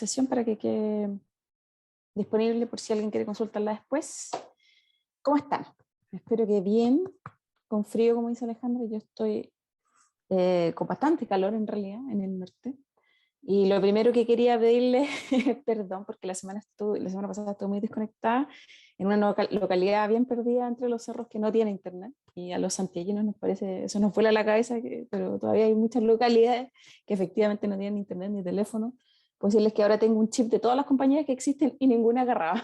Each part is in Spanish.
sesión para que quede disponible por si alguien quiere consultarla después. ¿Cómo están? Espero que bien, con frío como dice Alejandra. Yo estoy con bastante calor en realidad en el norte. Y lo primero que quería pedirle perdón, porque la semana pasada estuve muy desconectada en una localidad bien perdida entre los cerros que no tiene internet, y a los santiaguinos nos parece, eso nos vuela la cabeza, pero todavía hay muchas localidades que efectivamente no tienen internet ni teléfono. Puedo decirles que ahora tengo un chip de todas las compañías que existen y ninguna agarraba.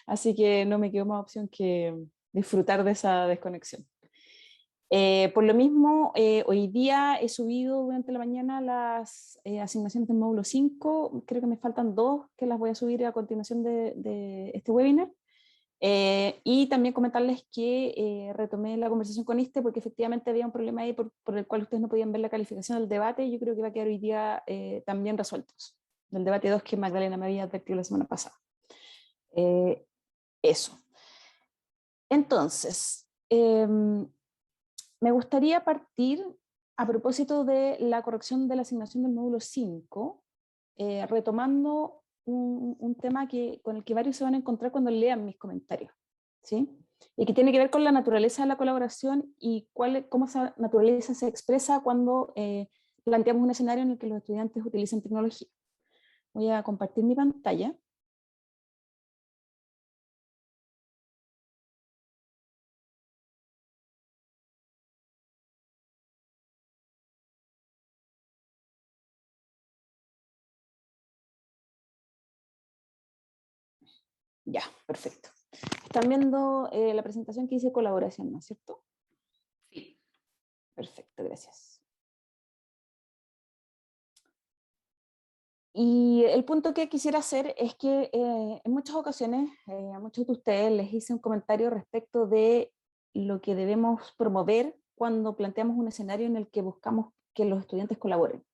Así que no me quedó más opción que disfrutar de esa desconexión. Por lo mismo, hoy día he subido durante la mañana las asignaciones del módulo 5, creo que me faltan 2 que las voy a subir a continuación de este webinar. Y también comentarles que retomé la conversación con porque efectivamente había un problema ahí por el cual ustedes no podían ver la calificación del debate, y yo creo que va a quedar hoy día también resueltos, del debate 2 que Magdalena me había advertido la semana pasada. Eso. Entonces, me gustaría partir a propósito de la corrección de la asignación del módulo 5, retomando un tema con el que varios se van a encontrar cuando lean mis comentarios, ¿sí? Y que tiene que ver con la naturaleza de la colaboración y cómo esa naturaleza se expresa cuando planteamos un escenario en el que los estudiantes utilizan tecnología. Voy a compartir mi pantalla. Ya, perfecto. Están viendo la presentación que dice colaboración, ¿no es cierto? Sí. Perfecto, gracias. Y el punto que quisiera hacer es que en muchas ocasiones a muchos de ustedes les hice un comentario respecto de lo que debemos promover cuando planteamos un escenario en el que buscamos que los estudiantes colaboren.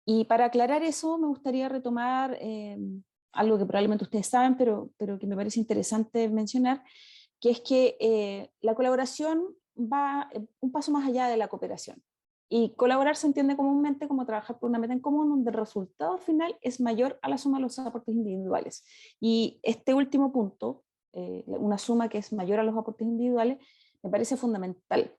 Y para aclarar eso me gustaría retomar algo que probablemente ustedes saben, pero que me parece interesante mencionar, que es que la colaboración va un paso más allá de la cooperación. Y colaborar se entiende comúnmente como trabajar por una meta en común, donde el resultado final es mayor a la suma de los aportes individuales. Y este último punto, una suma que es mayor a los aportes individuales, me parece fundamental.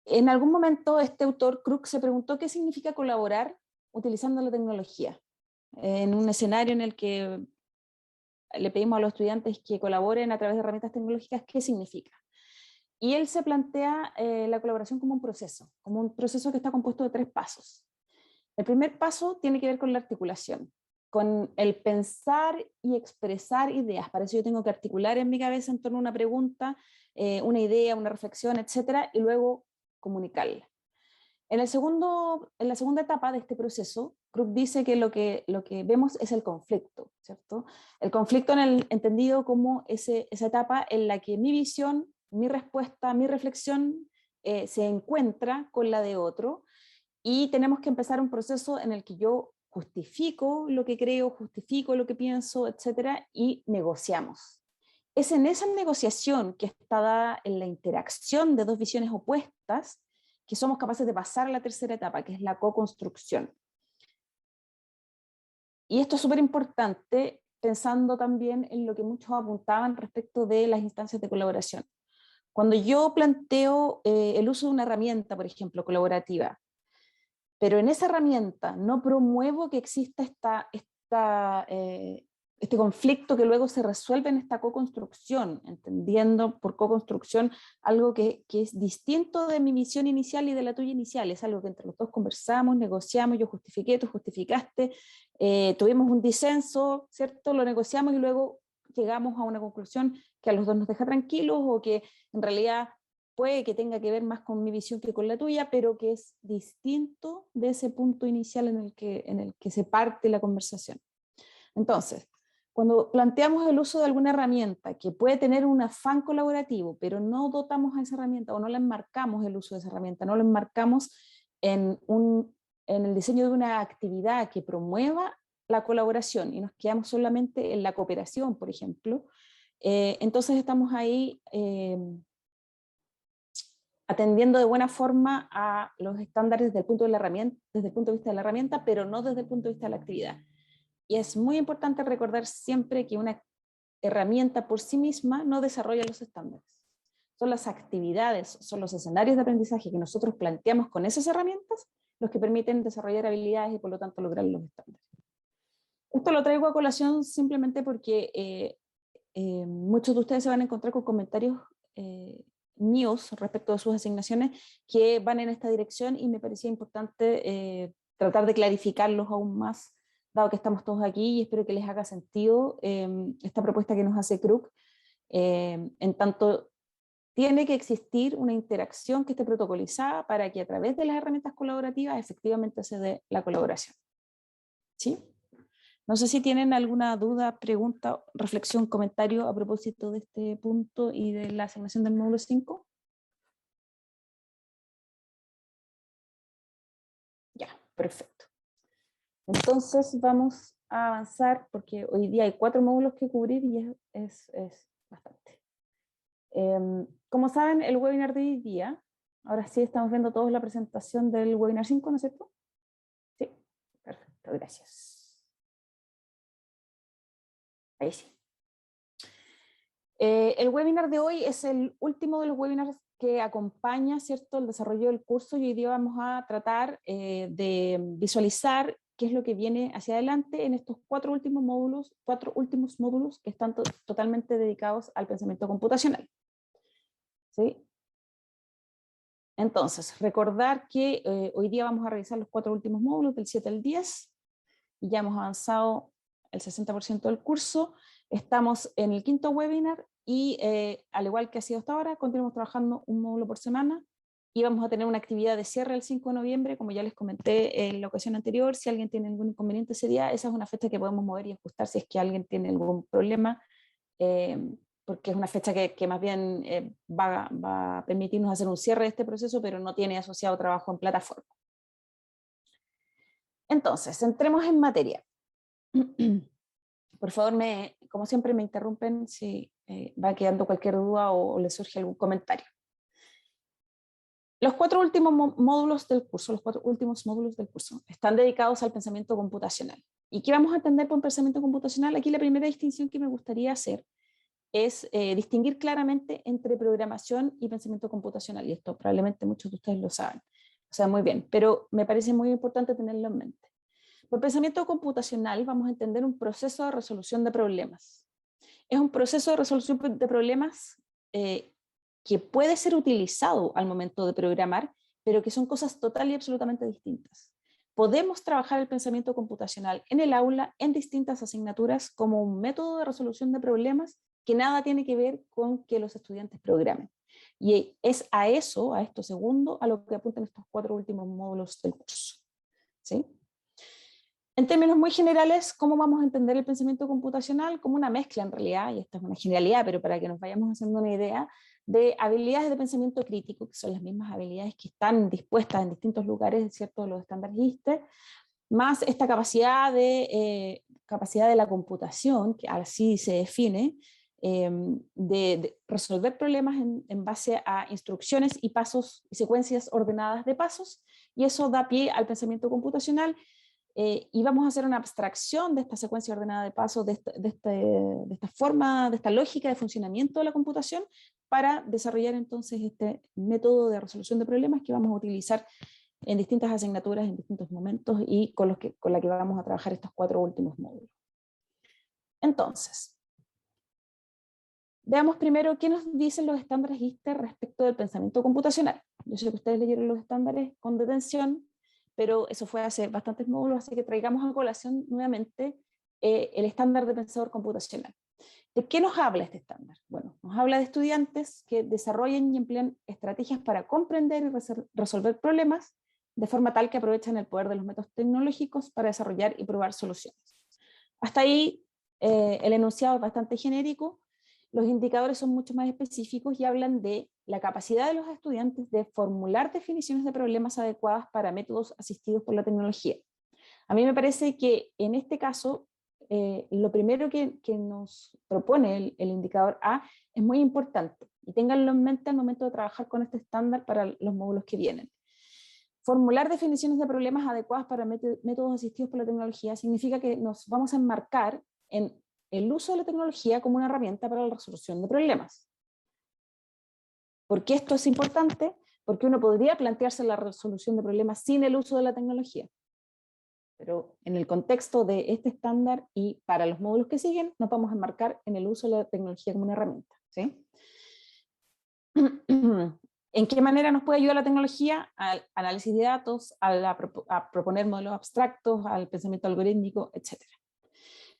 En algún momento este autor, Krug, se preguntó qué significa colaborar utilizando la tecnología, en un escenario en el que le pedimos a los estudiantes que colaboren a través de herramientas tecnológicas, ¿qué significa? Y él se plantea la colaboración como un proceso que está compuesto de 3 pasos. El primer paso tiene que ver con la articulación, con el pensar y expresar ideas. Para eso yo tengo que articular en mi cabeza en torno a una pregunta, una idea, una reflexión, etcétera, y luego comunicarla. En la segunda etapa de este proceso, Krug dice que lo que vemos es el conflicto, ¿cierto? El conflicto entendido como esa etapa en la que mi visión, mi respuesta, mi reflexión se encuentra con la de otro, y tenemos que empezar un proceso en el que yo justifico lo que creo, justifico lo que pienso, etcétera, y negociamos. Es en esa negociación que está dada en la interacción de 2 visiones opuestas que somos capaces de pasar a la tercera etapa, que es la co-construcción. Y esto es súper importante pensando también en lo que muchos apuntaban respecto de las instancias de colaboración. Cuando yo planteo el uso de una herramienta, por ejemplo, colaborativa, pero en esa herramienta no promuevo que exista este conflicto que luego se resuelve en esta co-construcción, entendiendo por co-construcción algo que es distinto de mi visión inicial y de la tuya inicial, es algo que entre los dos conversamos, negociamos, yo justifiqué, tú justificaste, tuvimos un disenso, ¿cierto? Lo negociamos y luego llegamos a una conclusión que a los dos nos deja tranquilos, o que en realidad puede que tenga que ver más con mi visión que con la tuya, pero que es distinto de ese punto inicial en el que se parte la conversación. Entonces, cuando planteamos el uso de alguna herramienta que puede tener un afán colaborativo, pero no dotamos a esa herramienta o no le enmarcamos el uso de esa herramienta, no lo enmarcamos en el diseño de una actividad que promueva la colaboración y nos quedamos solamente en la cooperación, por ejemplo, entonces estamos ahí atendiendo de buena forma a los estándares desde el punto de la herramienta, desde el punto de vista de la herramienta, pero no desde el punto de vista de la actividad. Y es muy importante recordar siempre que una herramienta por sí misma no desarrolla los estándares. Son las actividades, son los escenarios de aprendizaje que nosotros planteamos con esas herramientas los que permiten desarrollar habilidades y por lo tanto lograr los estándares. Esto lo traigo a colación simplemente porque muchos de ustedes se van a encontrar con comentarios míos respecto de sus asignaciones que van en esta dirección y me parecía importante tratar de clarificarlos aún más, dado que estamos todos aquí, y espero que les haga sentido esta propuesta que nos hace CRUC, en tanto tiene que existir una interacción que esté protocolizada para que a través de las herramientas colaborativas efectivamente se dé la colaboración. ¿Sí? No sé si tienen alguna duda, pregunta, reflexión, comentario a propósito de este punto y de la asignación del módulo 5. Ya, perfecto. Entonces vamos a avanzar porque hoy día hay 4 módulos que cubrir y es bastante. Como saben, el webinar de hoy día, ahora sí estamos viendo todos la presentación del webinar 5, ¿no es cierto? Sí, perfecto, gracias. Ahí sí. El webinar de hoy es el último de los webinars que acompaña, ¿cierto?, el desarrollo del curso, y hoy día vamos a tratar de visualizar qué es lo que viene hacia adelante en estos 4 últimos módulos que están totalmente dedicados al pensamiento computacional. ¿Sí? Entonces, recordar que hoy día vamos a revisar los 4 últimos módulos, del 7 al 10, y ya hemos avanzado el 60% del curso. Estamos en el 5.º webinar y al igual que ha sido hasta ahora, continuamos trabajando un módulo por semana y vamos a tener una actividad de cierre el 5 de noviembre, como ya les comenté en la ocasión anterior. Si alguien tiene algún inconveniente ese día, esa es una fecha que podemos mover y ajustar si es que alguien tiene algún problema, porque es una fecha que más bien va a permitirnos hacer un cierre de este proceso, pero no tiene asociado trabajo en plataforma. Entonces, entremos en materia. Por favor, como siempre, me interrumpen si va quedando cualquier duda o les surge algún comentario. Los 4 últimos módulos del curso, están dedicados al pensamiento computacional. ¿Y qué vamos a entender por pensamiento computacional? Aquí la primera distinción que me gustaría hacer es distinguir claramente entre programación y pensamiento computacional, y esto probablemente muchos de ustedes lo saben, o sea, muy bien, pero me parece muy importante tenerlo en mente. Por pensamiento computacional vamos a entender un proceso de resolución de problemas. Es un proceso de resolución de problemas que puede ser utilizado al momento de programar, pero que son cosas total y absolutamente distintas. Podemos trabajar el pensamiento computacional en el aula en distintas asignaturas como un método de resolución de problemas que nada tiene que ver con que los estudiantes programen. Y es a esto segundo, a lo que apuntan estos 4 últimos módulos del curso. ¿Sí? En términos muy generales, ¿cómo vamos a entender el pensamiento computacional? Como una mezcla en realidad, y esta es una generalidad, pero para que nos vayamos haciendo una idea, de habilidades de pensamiento crítico, que son las mismas habilidades que están dispuestas en distintos lugares, ¿cierto?, los estándares ISTE, más esta capacidad de la computación, que así se define, de resolver problemas en base a instrucciones y pasos y secuencias ordenadas de pasos, y eso da pie al pensamiento computacional. Y vamos a hacer una abstracción de esta secuencia ordenada de pasos, de esta forma, de esta lógica de funcionamiento de la computación, para desarrollar entonces este método de resolución de problemas que vamos a utilizar en distintas asignaturas, en distintos momentos, y con la que vamos a trabajar estos 4 últimos módulos. Entonces, veamos primero qué nos dicen los estándares ISTE respecto del pensamiento computacional. Yo sé que ustedes leyeron los estándares con detención, pero eso fue hace bastantes módulos, así que traigamos a colación nuevamente el estándar de pensador computacional. ¿De qué nos habla este estándar? Bueno, nos habla de estudiantes que desarrollen y emplean estrategias para comprender y resolver problemas de forma tal que aprovechan el poder de los métodos tecnológicos para desarrollar y probar soluciones. Hasta ahí el enunciado es bastante genérico. Los indicadores son mucho más específicos y hablan de la capacidad de los estudiantes de formular definiciones de problemas adecuadas para métodos asistidos por la tecnología. A mí me parece que en este caso, lo primero que nos propone el indicador A es muy importante. y ténganlo en mente al momento de trabajar con este estándar para los módulos que vienen. Formular definiciones de problemas adecuadas para métodos asistidos por la tecnología significa que nos vamos a enmarcar en el uso de la tecnología como una herramienta para la resolución de problemas. ¿Por qué esto es importante? Porque uno podría plantearse la resolución de problemas sin el uso de la tecnología. Pero en el contexto de este estándar y para los módulos que siguen, nos vamos a enmarcar en el uso de la tecnología como una herramienta, ¿sí? ¿En qué manera nos puede ayudar la tecnología? Al análisis de datos, a proponer modelos abstractos, al pensamiento algorítmico, etc.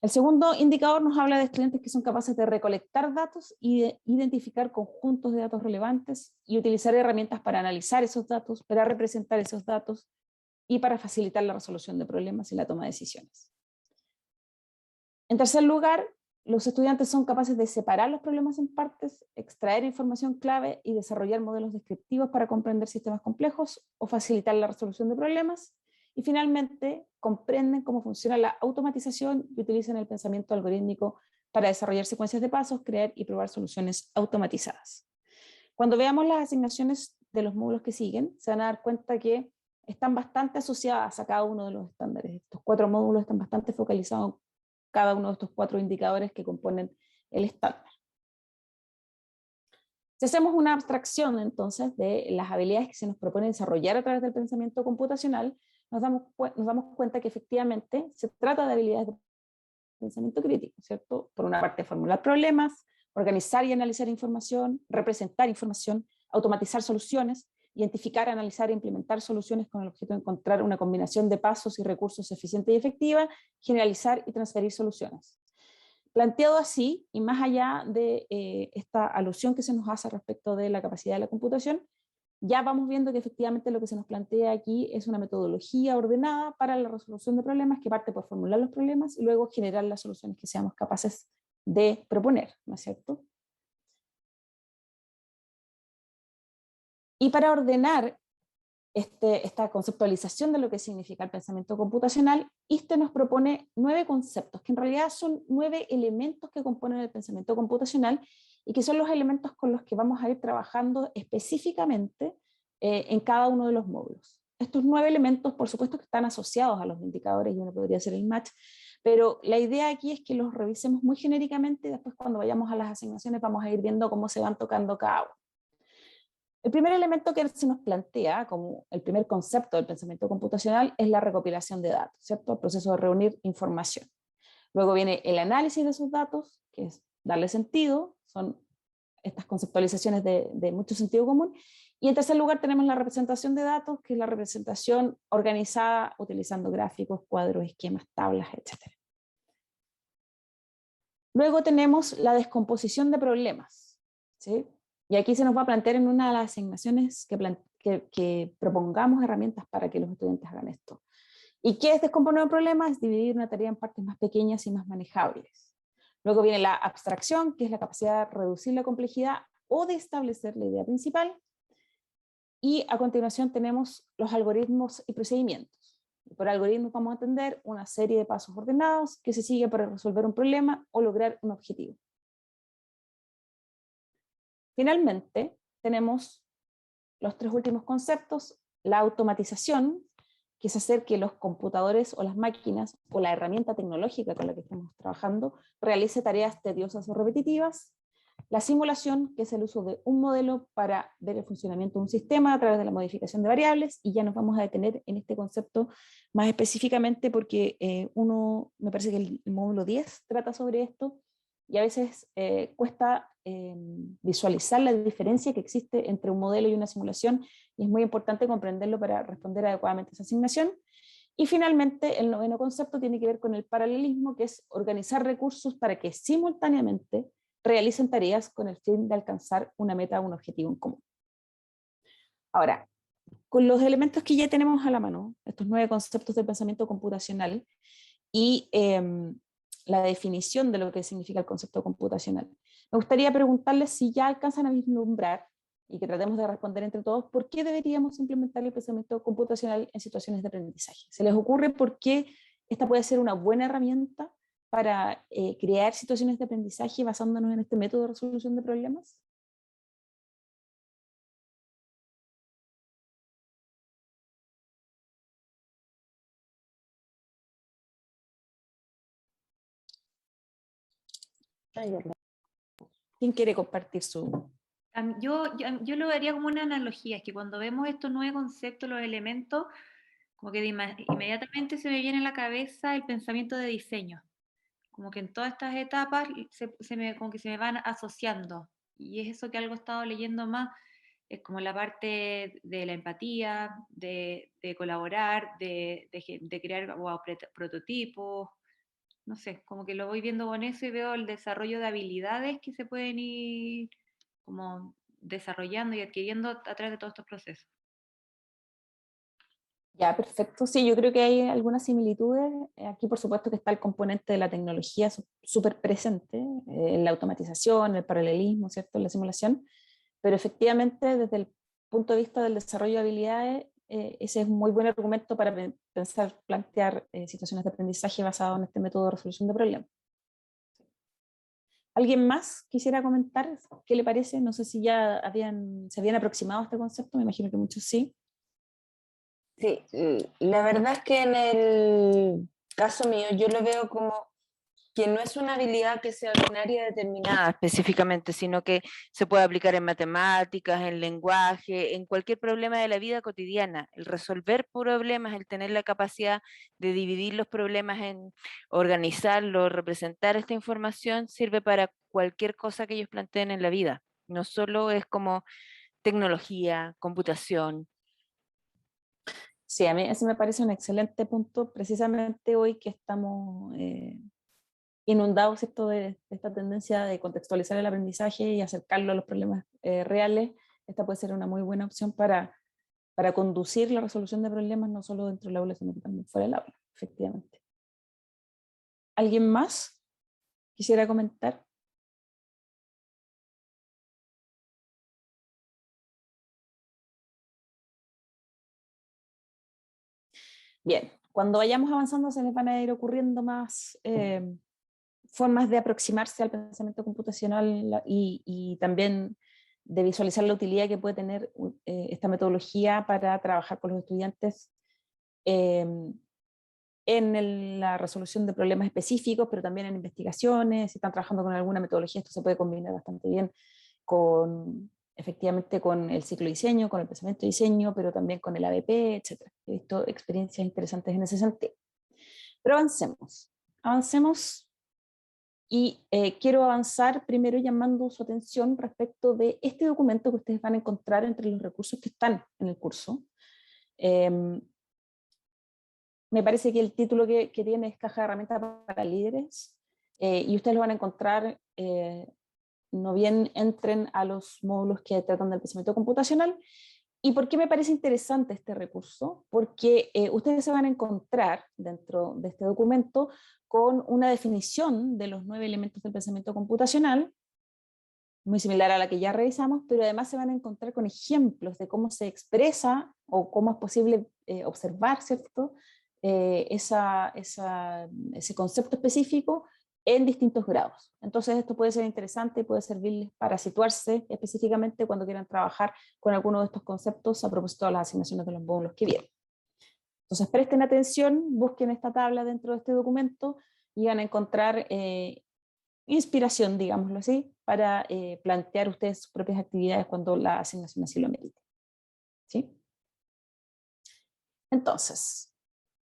El segundo indicador nos habla de estudiantes que son capaces de recolectar datos y de identificar conjuntos de datos relevantes y utilizar herramientas para analizar esos datos, para representar esos datos y para facilitar la resolución de problemas y la toma de decisiones. En tercer lugar, los estudiantes son capaces de separar los problemas en partes, extraer información clave y desarrollar modelos descriptivos para comprender sistemas complejos o facilitar la resolución de problemas. Y finalmente, comprenden cómo funciona la automatización y utilizan el pensamiento algorítmico para desarrollar secuencias de pasos, crear y probar soluciones automatizadas. Cuando veamos las asignaciones de los módulos que siguen, se van a dar cuenta que están bastante asociadas a cada uno de los estándares. Estos 4 módulos están bastante focalizados en cada uno de estos 4 indicadores que componen el estándar. Si hacemos una abstracción entonces de las habilidades que se nos propone desarrollar a través del pensamiento computacional, nos damos cuenta que efectivamente se trata de habilidades de pensamiento crítico, ¿cierto? Por una parte, formular problemas, organizar y analizar información, representar información, automatizar soluciones, identificar, analizar e implementar soluciones con el objeto de encontrar una combinación de pasos y recursos eficiente y efectiva, generalizar y transferir soluciones. Planteado así, y más allá de esta alusión que se nos hace respecto de la capacidad de la computación, ya vamos viendo que efectivamente lo que se nos plantea aquí es una metodología ordenada para la resolución de problemas que parte por formular los problemas y luego generar las soluciones que seamos capaces de proponer, ¿no es cierto? Y para ordenar esta conceptualización de lo que significa el pensamiento computacional, ISTE nos propone 9 conceptos, que en realidad son 9 elementos que componen el pensamiento computacional y que son los elementos con los que vamos a ir trabajando específicamente en cada uno de los módulos. Estos 9 elementos, por supuesto, que están asociados a los indicadores y uno podría hacer el match, pero la idea aquí es que los revisemos muy genéricamente y después cuando vayamos a las asignaciones vamos a ir viendo cómo se van tocando cada uno. El primer elemento que se nos plantea como el primer concepto del pensamiento computacional es la recopilación de datos, ¿cierto? El proceso de reunir información. Luego viene el análisis de esos datos, que es darle sentido, son estas conceptualizaciones de mucho sentido común. Y en tercer lugar tenemos la representación de datos, que es la representación organizada utilizando gráficos, cuadros, esquemas, tablas, etc. Luego tenemos la descomposición de problemas, ¿sí? Y aquí se nos va a plantear en una de las asignaciones que propongamos herramientas para que los estudiantes hagan esto. ¿Y qué es descomponer un problema? Es dividir una tarea en partes más pequeñas y más manejables. Luego viene la abstracción, que es la capacidad de reducir la complejidad o de establecer la idea principal. Y a continuación tenemos los algoritmos y procedimientos. Por algoritmos vamos a entender una serie de pasos ordenados que se sigue para resolver un problema o lograr un objetivo. Finalmente, tenemos los 3 últimos conceptos, la automatización, que es hacer que los computadores o las máquinas o la herramienta tecnológica con la que estamos trabajando realice tareas tediosas o repetitivas, la simulación, que es el uso de un modelo para ver el funcionamiento de un sistema a través de la modificación de variables, y ya nos vamos a detener en este concepto más específicamente porque me parece que el módulo 10 trata sobre esto, y a veces cuesta visualizar la diferencia que existe entre un modelo y una simulación, y es muy importante comprenderlo para responder adecuadamente a esa asignación. Y finalmente, el 9º concepto tiene que ver con el paralelismo, que es organizar recursos para que simultáneamente realicen tareas con el fin de alcanzar una meta o un objetivo en común. Ahora, con los elementos que ya tenemos a la mano, estos 9 conceptos del pensamiento computacional y la definición de lo que significa el concepto computacional, me gustaría preguntarles si ya alcanzan a vislumbrar, y que tratemos de responder entre todos, ¿por qué deberíamos implementar el pensamiento computacional en situaciones de aprendizaje? ¿Se les ocurre por qué esta puede ser una buena herramienta para crear situaciones de aprendizaje basándonos en este método de resolución de problemas? ¿Quién quiere compartir su...? Yo lo vería como una analogía, es que cuando vemos estos nueve conceptos, los elementos, como que inmediatamente se me viene a la cabeza el pensamiento de diseño, como que en todas estas etapas como que se me van asociando, y es eso que algo he estado leyendo más, es como la parte de la empatía, de colaborar, de crear prototipos, no sé, como que lo voy viendo con eso y veo el desarrollo de habilidades que se pueden ir como desarrollando y adquiriendo a través de todos estos procesos. Ya, perfecto. Sí, yo creo que hay algunas similitudes. Aquí, por supuesto, que está el componente de la tecnología súper presente, en la automatización, el paralelismo, ¿cierto?, en la simulación, pero efectivamente, desde el punto de vista del desarrollo de habilidades, ese es un muy buen argumento para pensar, plantear situaciones de aprendizaje basado en este método de resolución de problemas. ¿Alguien más quisiera comentar qué le parece? No sé si ya se habían aproximado a este concepto, me imagino que muchos sí. Sí, la verdad es que en el caso mío yo lo veo como que no es una habilidad que sea de un área determinada específicamente, sino que se puede aplicar en matemáticas, en lenguaje, en cualquier problema de la vida cotidiana. El resolver problemas, el tener la capacidad de dividir los problemas en organizarlos, representar esta información, sirve para cualquier cosa que ellos planteen en la vida. No solo es como tecnología, computación. Sí, a mí ese me parece un excelente punto, precisamente hoy que estamos inundados, ¿cierto?, de esta tendencia de contextualizar el aprendizaje y acercarlo a los problemas reales. Esta puede ser una muy buena opción para conducir la resolución de problemas, no solo dentro del aula, sino que también fuera del aula, efectivamente. ¿Alguien más quisiera comentar? Bien, cuando vayamos avanzando se les van a ir ocurriendo más formas de aproximarse al pensamiento computacional y también de visualizar la utilidad que puede tener esta metodología para trabajar con los estudiantes eh, en la resolución de problemas específicos, pero también en investigaciones. Si están trabajando con alguna metodología, esto se puede combinar bastante bien efectivamente con el ciclo de diseño, con el pensamiento de diseño, pero también con el ABP, etc. He visto experiencias interesantes en ese sentido. Pero avancemos y quiero avanzar primero llamando su atención respecto de este documento que ustedes van a encontrar entre los recursos que están en el curso. Me parece que el título que tiene es Caja de Herramientas para Líderes, y ustedes lo van a encontrar, no bien entren a los módulos que tratan del pensamiento computacional. ¿Y por qué me parece interesante este recurso? Porque ustedes se van a encontrar dentro de este documento con una definición de los 9 elementos del pensamiento computacional, muy similar a la que ya revisamos, pero además se van a encontrar con ejemplos de cómo se expresa o cómo es posible observar, ¿cierto?, ese concepto específico en distintos grados. Entonces esto puede ser interesante y puede servirles para situarse específicamente cuando quieran trabajar con alguno de estos conceptos a propósito de las asignaciones de los módulos que vienen. Entonces presten atención, busquen esta tabla dentro de este documento y van a encontrar inspiración, digámoslo así, para plantear ustedes sus propias actividades cuando la asignación así lo merite. ¿Sí? Entonces,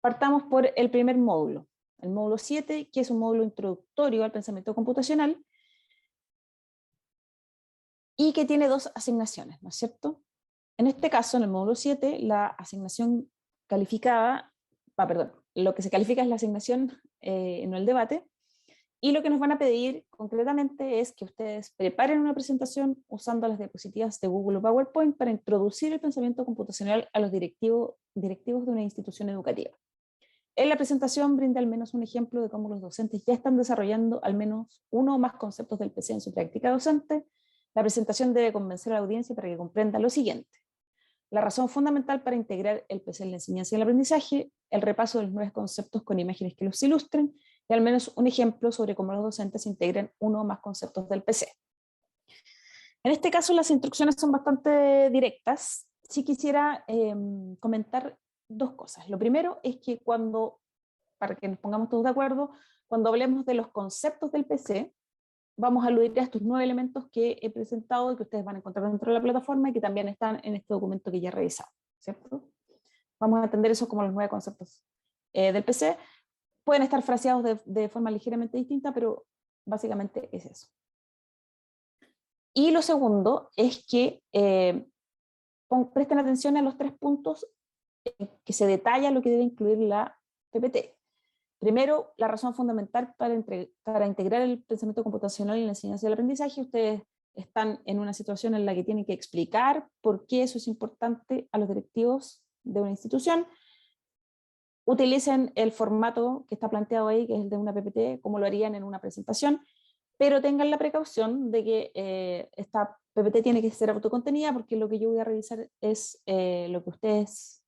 partamos por el primer módulo, el módulo 7, que es un módulo introductorio al pensamiento computacional y que tiene 2 asignaciones, ¿no es cierto? En este caso, en el módulo 7, la asignación calificada, perdón, lo que se califica es la asignación, no el debate, y lo que nos van a pedir concretamente es que ustedes preparen una presentación usando las diapositivas de Google o PowerPoint para introducir el pensamiento computacional a los directivos de una institución educativa. En la presentación brinda al menos un ejemplo de cómo los docentes ya están desarrollando al menos uno o más conceptos del PC en su práctica docente. La presentación debe convencer a la audiencia para que comprenda lo siguiente: la razón fundamental para integrar el PC en la enseñanza y el aprendizaje, el repaso de los 9 conceptos con imágenes que los ilustren, y al menos un ejemplo sobre cómo los docentes integran uno o más conceptos del PC. En este caso las instrucciones son bastante directas. Sí quisiera comentar 2 cosas. Lo primero es que para que nos pongamos todos de acuerdo, cuando hablemos de los conceptos del PC, vamos a aludir a estos 9 elementos que he presentado y que ustedes van a encontrar dentro de la plataforma y que también están en este documento que ya he revisado, ¿cierto? Vamos a entender eso como los 9 conceptos del PC. Pueden estar fraseados de forma ligeramente distinta, pero básicamente es eso. Y lo segundo es que presten atención a los 3 puntos que se detalla lo que debe incluir la PPT. Primero, la razón fundamental para integrar el pensamiento computacional en la enseñanza y el aprendizaje. Ustedes están en una situación en la que tienen que explicar por qué eso es importante a los directivos de una institución. Utilicen el formato que está planteado ahí, que es el de una PPT, como lo harían en una presentación, pero tengan la precaución de que esta PPT tiene que ser autocontenida, porque lo que yo voy a revisar es lo que ustedes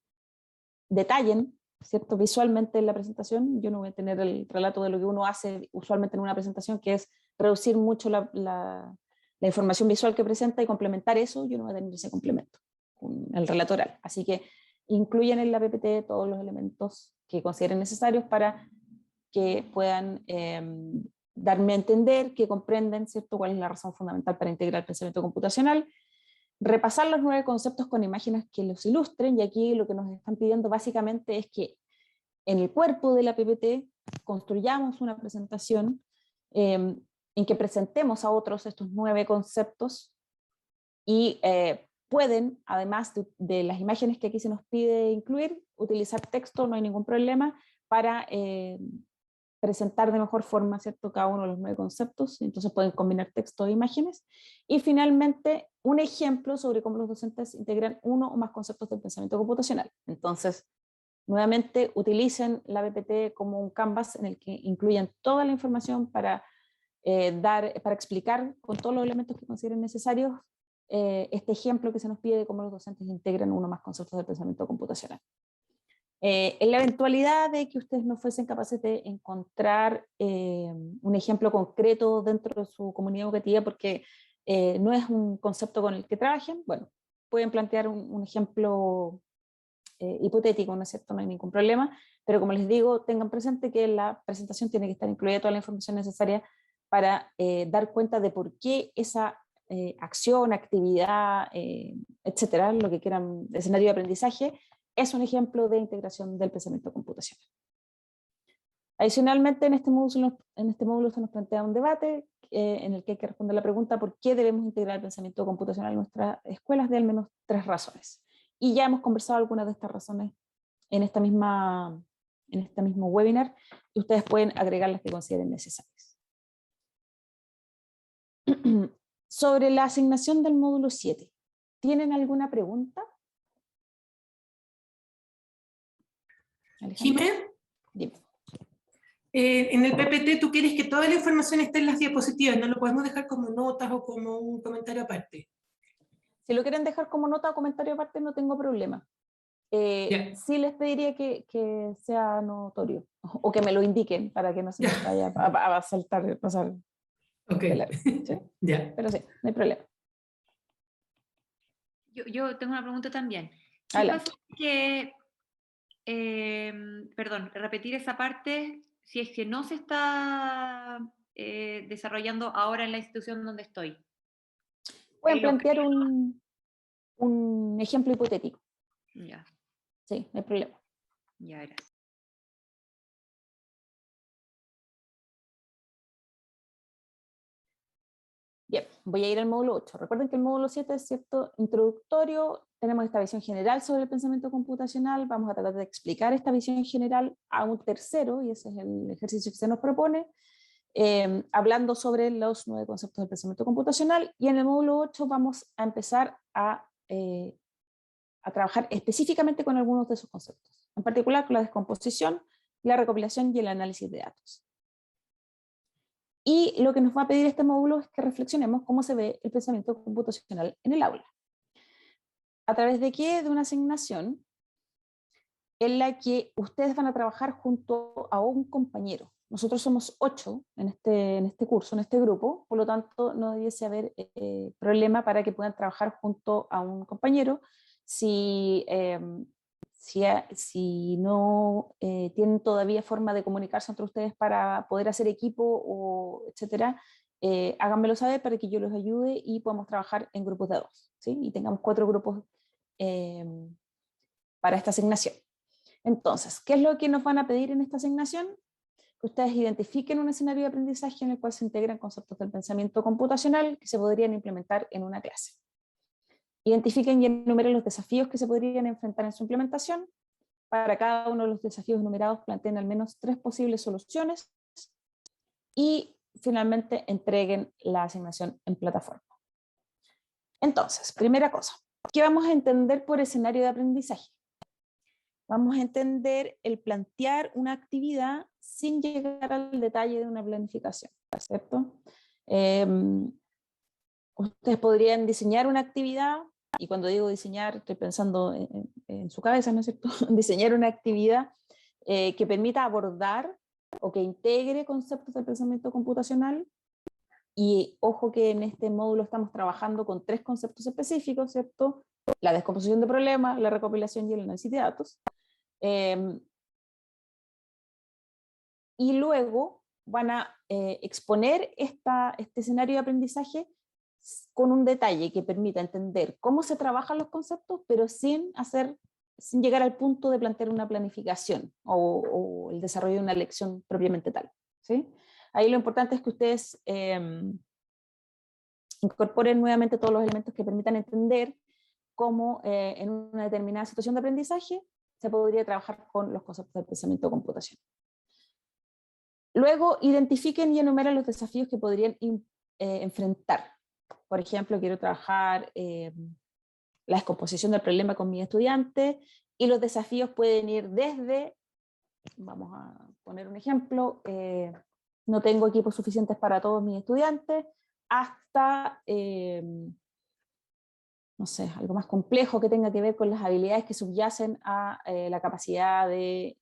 detallen, ¿cierto? Visualmente en la presentación. Yo no voy a tener el relato de lo que uno hace usualmente en una presentación, que es reducir mucho la información visual que presenta y complementar eso. Yo no voy a tener ese complemento con el relato oral. Así que incluyan en la PPT todos los elementos que consideren necesarios para que puedan darme a entender, que comprenden, ¿cierto?, cuál es la razón fundamental para integrar el pensamiento computacional. Repasar los 9 conceptos con imágenes que los ilustren, y aquí lo que nos están pidiendo básicamente es que en el cuerpo de la PPT construyamos una presentación en que presentemos a otros estos 9 conceptos y pueden, además de las imágenes que aquí se nos pide incluir, utilizar texto, no hay ningún problema, para presentar de mejor forma, ¿cierto?, cada uno de los 9 conceptos. Entonces pueden combinar texto e imágenes. Y finalmente, un ejemplo sobre cómo los docentes integran uno o más conceptos del pensamiento computacional. Entonces, nuevamente, utilicen la PPT como un canvas en el que incluyan toda la información para explicar con todos los elementos que consideren necesarios este ejemplo que se nos pide de cómo los docentes integran uno o más conceptos del pensamiento computacional. En la eventualidad de que ustedes no fuesen capaces de encontrar un ejemplo concreto dentro de su comunidad educativa porque no es un concepto con el que trabajen, bueno, pueden plantear un ejemplo hipotético, ¿no es cierto? No hay ningún problema, pero como les digo, tengan presente que en la presentación tiene que estar incluida toda la información necesaria para dar cuenta de por qué esa acción, actividad, etcétera, lo que quieran, escenario de aprendizaje, es un ejemplo de integración del pensamiento computacional. Adicionalmente, en este módulo se nos plantea un debate en el que hay que responder la pregunta por qué debemos integrar el pensamiento computacional en nuestras escuelas, de al menos 3 razones. Y ya hemos conversado algunas de estas razones en este mismo webinar, y ustedes pueden agregar las que consideren necesarias. Sobre la asignación del módulo 7, ¿tienen alguna pregunta? Jimé, dime. En el PPT tú quieres que toda la información esté en las diapositivas, no lo podemos dejar como notas o como un comentario aparte. Si lo quieren dejar como nota o comentario aparte, no tengo problema. Sí les pediría que sea notorio, o que me lo indiquen para que no se les vaya a pasar de largo, ¿sí? Pero sí, no hay problema. Yo tengo una pregunta también. ¿Qué Adelante. pasa que, perdón, repetir esa parte, si es que no se está desarrollando ahora en la institución donde estoy? Pueden plantear un ejemplo hipotético. Ya. Sí, no hay problema. Ya, gracias. Bien, voy a ir al módulo 8. Recuerden que el módulo 7 es cierto introductorio, tenemos esta visión general sobre el pensamiento computacional, vamos a tratar de explicar esta visión general a un tercero, y ese es el ejercicio que se nos propone, hablando sobre los 9 conceptos del pensamiento computacional, y en el módulo 8 vamos a empezar a trabajar específicamente con algunos de esos conceptos, en particular con la descomposición, la recopilación y el análisis de datos. Y lo que nos va a pedir este módulo es que reflexionemos cómo se ve el pensamiento computacional en el aula. ¿A través de qué? De una asignación en la que ustedes van a trabajar junto a un compañero. Nosotros somos 8 en este curso, en este grupo, por lo tanto no debiese haber problema para que puedan trabajar junto a un compañero. Si no tienen todavía forma de comunicarse entre ustedes para poder hacer equipo, etcétera, háganmelo saber para que yo los ayude y podamos trabajar en grupos de 2, ¿sí? Y tengamos 4 grupos para esta asignación. Entonces, ¿qué es lo que nos van a pedir en esta asignación? Que ustedes identifiquen un escenario de aprendizaje en el cual se integran conceptos del pensamiento computacional que se podrían implementar en una clase. Identifiquen y enumeren los desafíos que se podrían enfrentar en su implementación. Para cada uno de los desafíos enumerados planteen al menos 3 posibles soluciones y finalmente entreguen la asignación en plataforma. Entonces, primera cosa, ¿qué vamos a entender por escenario de aprendizaje? Vamos a entender el plantear una actividad sin llegar al detalle de una planificación, ¿cierto? Ustedes podrían diseñar una actividad, y cuando digo diseñar, estoy pensando en su cabeza, ¿no es cierto? Diseñar una actividad que permita abordar o que integre conceptos del pensamiento computacional, y ojo que en este módulo estamos trabajando con 3 conceptos específicos, ¿cierto? La descomposición de problemas, la recopilación y el análisis de datos. Y luego van a exponer este escenario de aprendizaje con un detalle que permita entender cómo se trabajan los conceptos, pero sin llegar al punto de plantear una planificación o el desarrollo de una lección propiamente tal, ¿sí? Ahí lo importante es que ustedes incorporen nuevamente todos los elementos que permitan entender cómo en una determinada situación de aprendizaje se podría trabajar con los conceptos del pensamiento computacional. Luego, identifiquen y enumeren los desafíos que podrían enfrentar. Por ejemplo, quiero trabajar la descomposición del problema con mis estudiantes, y los desafíos pueden ir desde, vamos a poner un ejemplo, no tengo equipos suficientes para todos mis estudiantes, hasta, no sé, algo más complejo que tenga que ver con las habilidades que subyacen a la capacidad de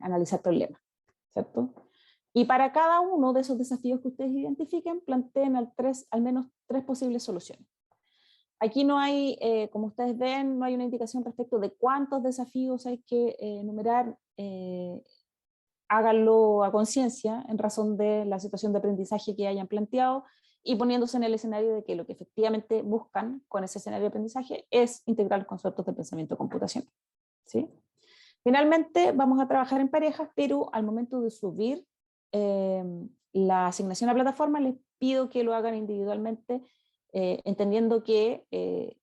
analizar problemas, ¿cierto? Y para cada uno de esos desafíos que ustedes identifiquen, planteen al menos 3 posibles soluciones. Aquí no hay, como ustedes ven, no hay una indicación respecto de cuántos desafíos hay que enumerar. Háganlo a conciencia en razón de la situación de aprendizaje que hayan planteado y poniéndose en el escenario de que lo que efectivamente buscan con ese escenario de aprendizaje es integrar los conceptos del pensamiento computacional, ¿sí? Finalmente, vamos a trabajar en parejas, pero al momento de subir la asignación a plataforma, les pido que lo hagan individualmente, entendiendo que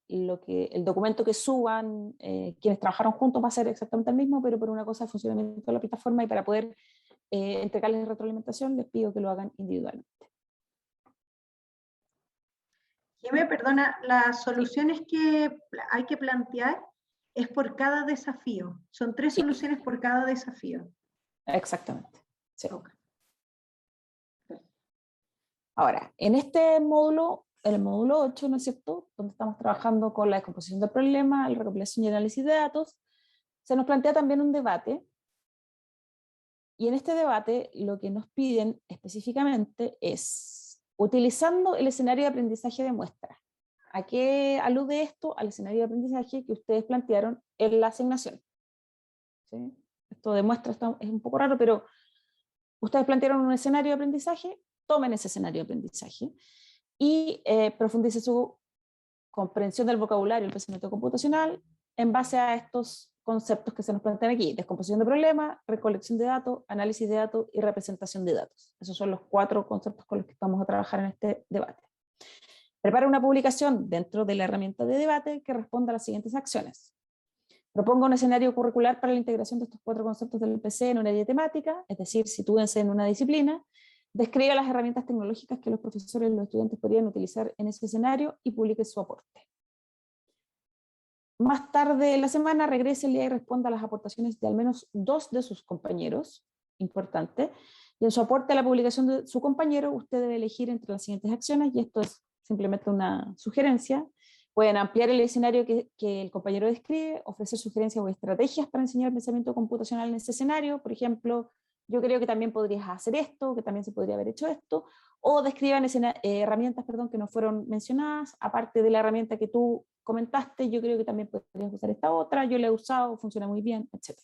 el documento que suban quienes trabajaron juntos va a ser exactamente el mismo, pero por una cosa de funcionamiento de la plataforma y para poder entregarles retroalimentación, les pido que lo hagan individualmente. Jimé, perdona, las soluciones que hay que plantear es por cada desafío. Son 3 soluciones por cada desafío. Exactamente. Sí. Okay. Ahora, en este módulo, en el módulo 8, ¿no es cierto?, donde estamos trabajando con la descomposición del problema, la recopilación y análisis de datos, se nos plantea también un debate, y en este debate lo que nos piden específicamente es, utilizando el escenario de aprendizaje de muestra. ¿A qué alude esto? Al escenario de aprendizaje que ustedes plantearon en la asignación, ¿sí? Esto de muestra es un poco raro, pero ustedes plantearon un escenario de aprendizaje, tomen ese escenario de aprendizaje y profundicen su comprensión del vocabulario, el pensamiento computacional, en base a estos conceptos que se nos plantean aquí: descomposición de problemas, recolección de datos, análisis de datos y representación de datos. Esos son los 4 conceptos con los que vamos a trabajar en este debate. Prepara una publicación dentro de la herramienta de debate que responda a las siguientes acciones. Proponga un escenario curricular para la integración de estos 4 conceptos del PC en una área temática, es decir, sitúense en una disciplina. Describa las herramientas tecnológicas que los profesores y los estudiantes podrían utilizar en ese escenario y publique su aporte. Más tarde en la semana regrese y responda a las aportaciones de al menos 2 de sus compañeros, importante, y en su aporte a la publicación de su compañero usted debe elegir entre las siguientes acciones, y esto es simplemente una sugerencia. Pueden ampliar el escenario que el compañero describe, ofrecer sugerencias o estrategias para enseñar pensamiento computacional en ese escenario. Por ejemplo, yo creo que también podrías hacer esto, que también se podría haber hecho esto, o describan herramientas que no fueron mencionadas, aparte de la herramienta que tú comentaste, yo creo que también podrías usar esta otra, yo la he usado, funciona muy bien, etc.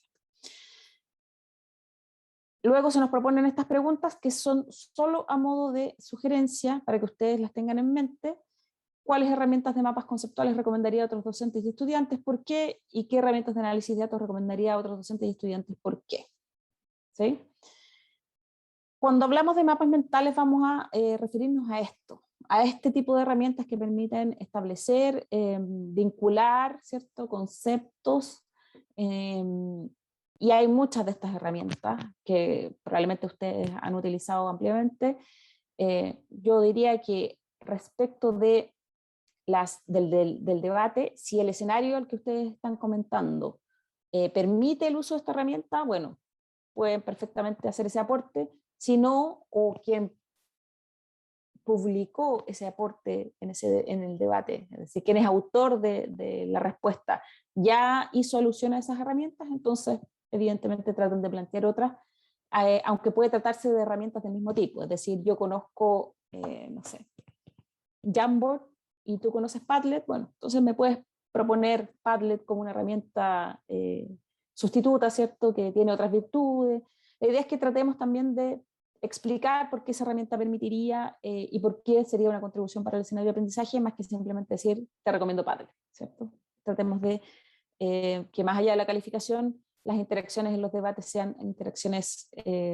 Luego se nos proponen estas preguntas que son solo a modo de sugerencia para que ustedes las tengan en mente. ¿Cuáles herramientas de mapas conceptuales recomendaría a otros docentes y estudiantes? ¿Por qué? ¿Y qué herramientas de análisis de datos recomendaría a otros docentes y estudiantes? ¿Por qué? ¿Sí? Cuando hablamos de mapas mentales vamos a referirnos a esto, a este tipo de herramientas que permiten establecer, vincular, ¿cierto?, conceptos, y hay muchas de estas herramientas que probablemente ustedes han utilizado ampliamente. Yo diría que respecto de del debate, si el escenario al que ustedes están comentando permite el uso de esta herramienta, bueno, pueden perfectamente hacer ese aporte. Si no, o quien publicó ese aporte en el debate, es decir, quien es autor de la respuesta, ya hizo alusión a esas herramientas, entonces evidentemente tratan de plantear otras, aunque puede tratarse de herramientas del mismo tipo. Es decir, yo conozco, no sé, Jamboard y tú conoces Padlet, bueno, entonces me puedes proponer Padlet como una herramienta sustituta, ¿cierto?, que tiene otras virtudes. La idea es que tratemos también de explicar por qué esa herramienta permitiría y por qué sería una contribución para el escenario de aprendizaje, más que simplemente decir, te recomiendo Padlet, ¿cierto? Tratemos de que más allá de la calificación, las interacciones en los debates sean interacciones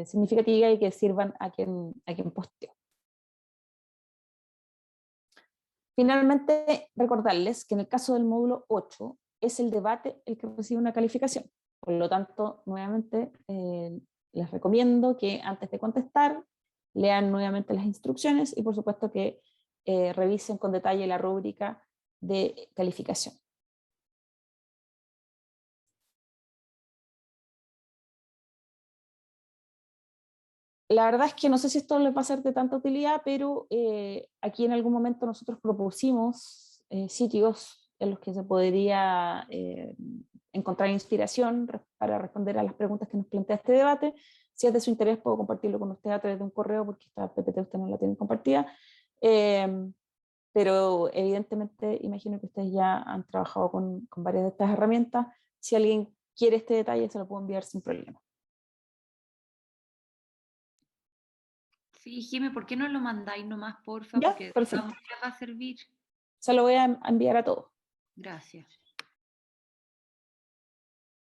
significativas y que sirvan a quien posteó. Finalmente, recordarles que en el caso del módulo 8 es el debate el que recibe una calificación. Por lo tanto, nuevamente, les recomiendo que antes de contestar, lean nuevamente las instrucciones y por supuesto que revisen con detalle la rúbrica de calificación. La verdad es que no sé si esto les va a ser de tanta utilidad, pero aquí en algún momento nosotros propusimos sitios en los que se podría encontrar inspiración para responder a las preguntas que nos plantea este debate. Si es de su interés, puedo compartirlo con usted a través de un correo, porque esta PPT usted no la tienen compartida. Pero evidentemente, imagino que ustedes ya han trabajado con varias de estas herramientas. Si alguien quiere este detalle, se lo puedo enviar sin problema. Sí, Jimé, ¿por qué no lo mandáis nomás, porfa? Ya, Porque perfecto. vamos, ya va a servir. Se lo voy a enviar a todos. Gracias.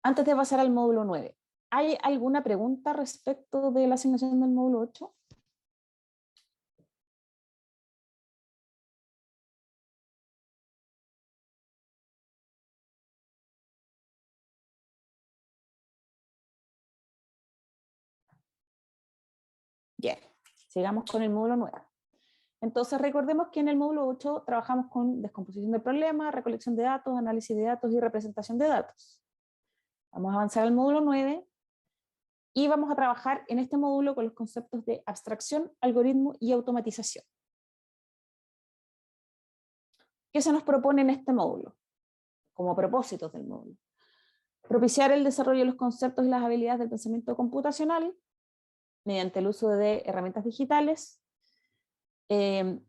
Antes de pasar al módulo 9, ¿hay alguna pregunta respecto de la asignación del módulo 8? Bien, sigamos con el módulo 9. Entonces recordemos que en el módulo 8 trabajamos con descomposición del problema, recolección de datos, análisis de datos y representación de datos. Vamos a avanzar al módulo 9 y vamos a trabajar en este módulo con los conceptos de abstracción, algoritmo y automatización. ¿Qué se nos propone en este módulo? Como propósitos del módulo. Propiciar el desarrollo de los conceptos y las habilidades del pensamiento computacional mediante el uso de herramientas digitales, mediante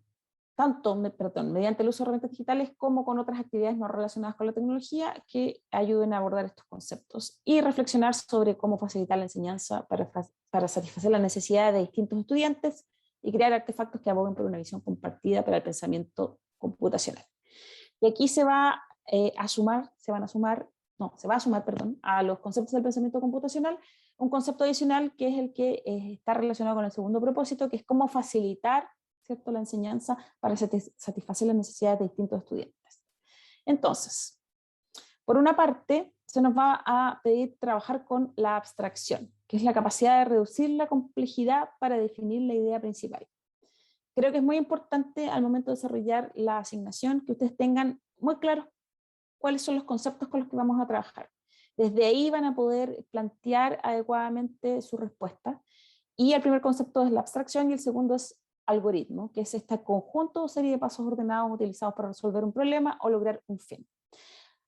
el uso de herramientas digitales como con otras actividades no relacionadas con la tecnología que ayuden a abordar estos conceptos y reflexionar sobre cómo facilitar la enseñanza para satisfacer las necesidades de distintos estudiantes y crear artefactos que aboguen por una visión compartida para el pensamiento computacional. Y aquí se va a sumar a los conceptos del pensamiento computacional un concepto adicional que es el que está relacionado con el segundo propósito, que es cómo facilitar, ¿cierto?, la enseñanza para satisfacer las necesidades de distintos estudiantes. Entonces, por una parte, se nos va a pedir trabajar con la abstracción, que es la capacidad de reducir la complejidad para definir la idea principal. Creo que es muy importante al momento de desarrollar la asignación que ustedes tengan muy claros cuáles son los conceptos con los que vamos a trabajar. Desde ahí van a poder plantear adecuadamente su respuesta. Y el primer concepto es la abstracción y el segundo es algoritmo, que es este conjunto o serie de pasos ordenados utilizados para resolver un problema o lograr un fin.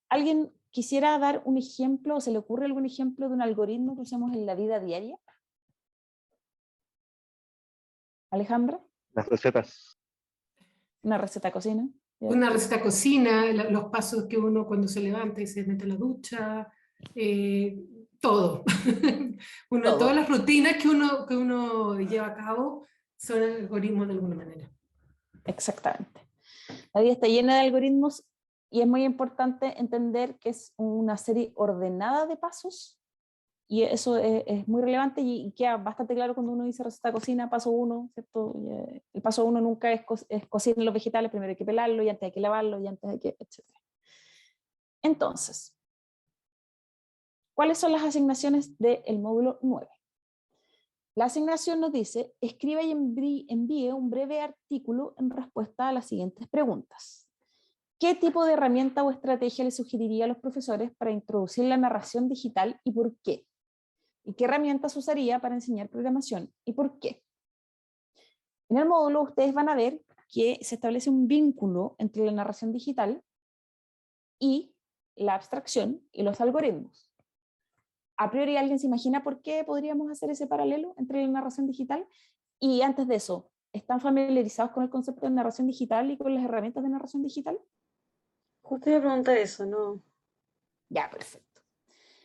¿Alguien quisiera dar un ejemplo o se le ocurre algún ejemplo de un algoritmo que usemos en la vida diaria? Alejandra. Las recetas. Una receta de cocina. ¿Ya? Una receta de cocina, los pasos que uno cuando se levanta y se mete a la ducha, todo. Todo. Todas las rutinas que uno lleva a cabo son algoritmos de alguna manera. Exactamente. La vida está llena de algoritmos y es muy importante entender que es una serie ordenada de pasos y eso es muy relevante y queda bastante claro cuando uno dice receta de cocina, paso 1, ¿cierto? El paso 1 nunca es cocinar los vegetales, primero hay que pelarlo y antes hay que lavarlo y antes hay que, etc. Entonces, ¿cuáles son las asignaciones del módulo 9? La asignación nos dice, escriba y envíe un breve artículo en respuesta a las siguientes preguntas. ¿Qué tipo de herramienta o estrategia le sugeriría a los profesores para introducir la narración digital y por qué? ¿Y qué herramientas usaría para enseñar programación y por qué? En el módulo ustedes van a ver que se establece un vínculo entre la narración digital y la abstracción y los algoritmos. A priori, ¿alguien se imagina por qué podríamos hacer ese paralelo entre la narración digital? Y antes de eso, ¿están familiarizados con el concepto de narración digital y con las herramientas de narración digital? Justo iba a preguntar eso, ¿no? Ya, perfecto.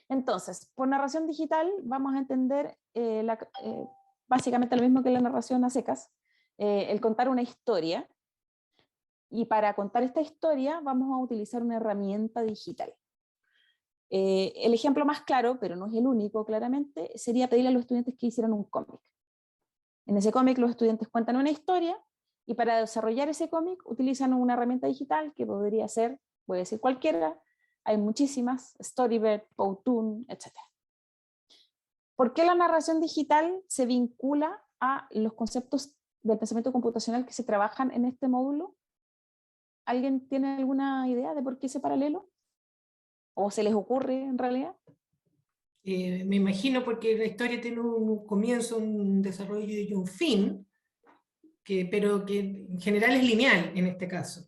Entonces, por narración digital vamos a entender básicamente lo mismo que la narración a secas, el contar una historia, y para contar esta historia vamos a utilizar una herramienta digital. El ejemplo más claro, pero no es el único claramente, sería pedirle a los estudiantes que hicieran un cómic. En ese cómic los estudiantes cuentan una historia y para desarrollar ese cómic utilizan una herramienta digital que podría ser, voy a decir cualquiera, hay muchísimas, Storybird, Powtoon, etc. ¿Por qué la narración digital se vincula a los conceptos del pensamiento computacional que se trabajan en este módulo? ¿Alguien tiene alguna idea de por qué ese paralelo? ¿O se les ocurre en realidad? Me imagino porque la historia tiene un comienzo, un desarrollo y un fin, pero que en general es lineal en este caso.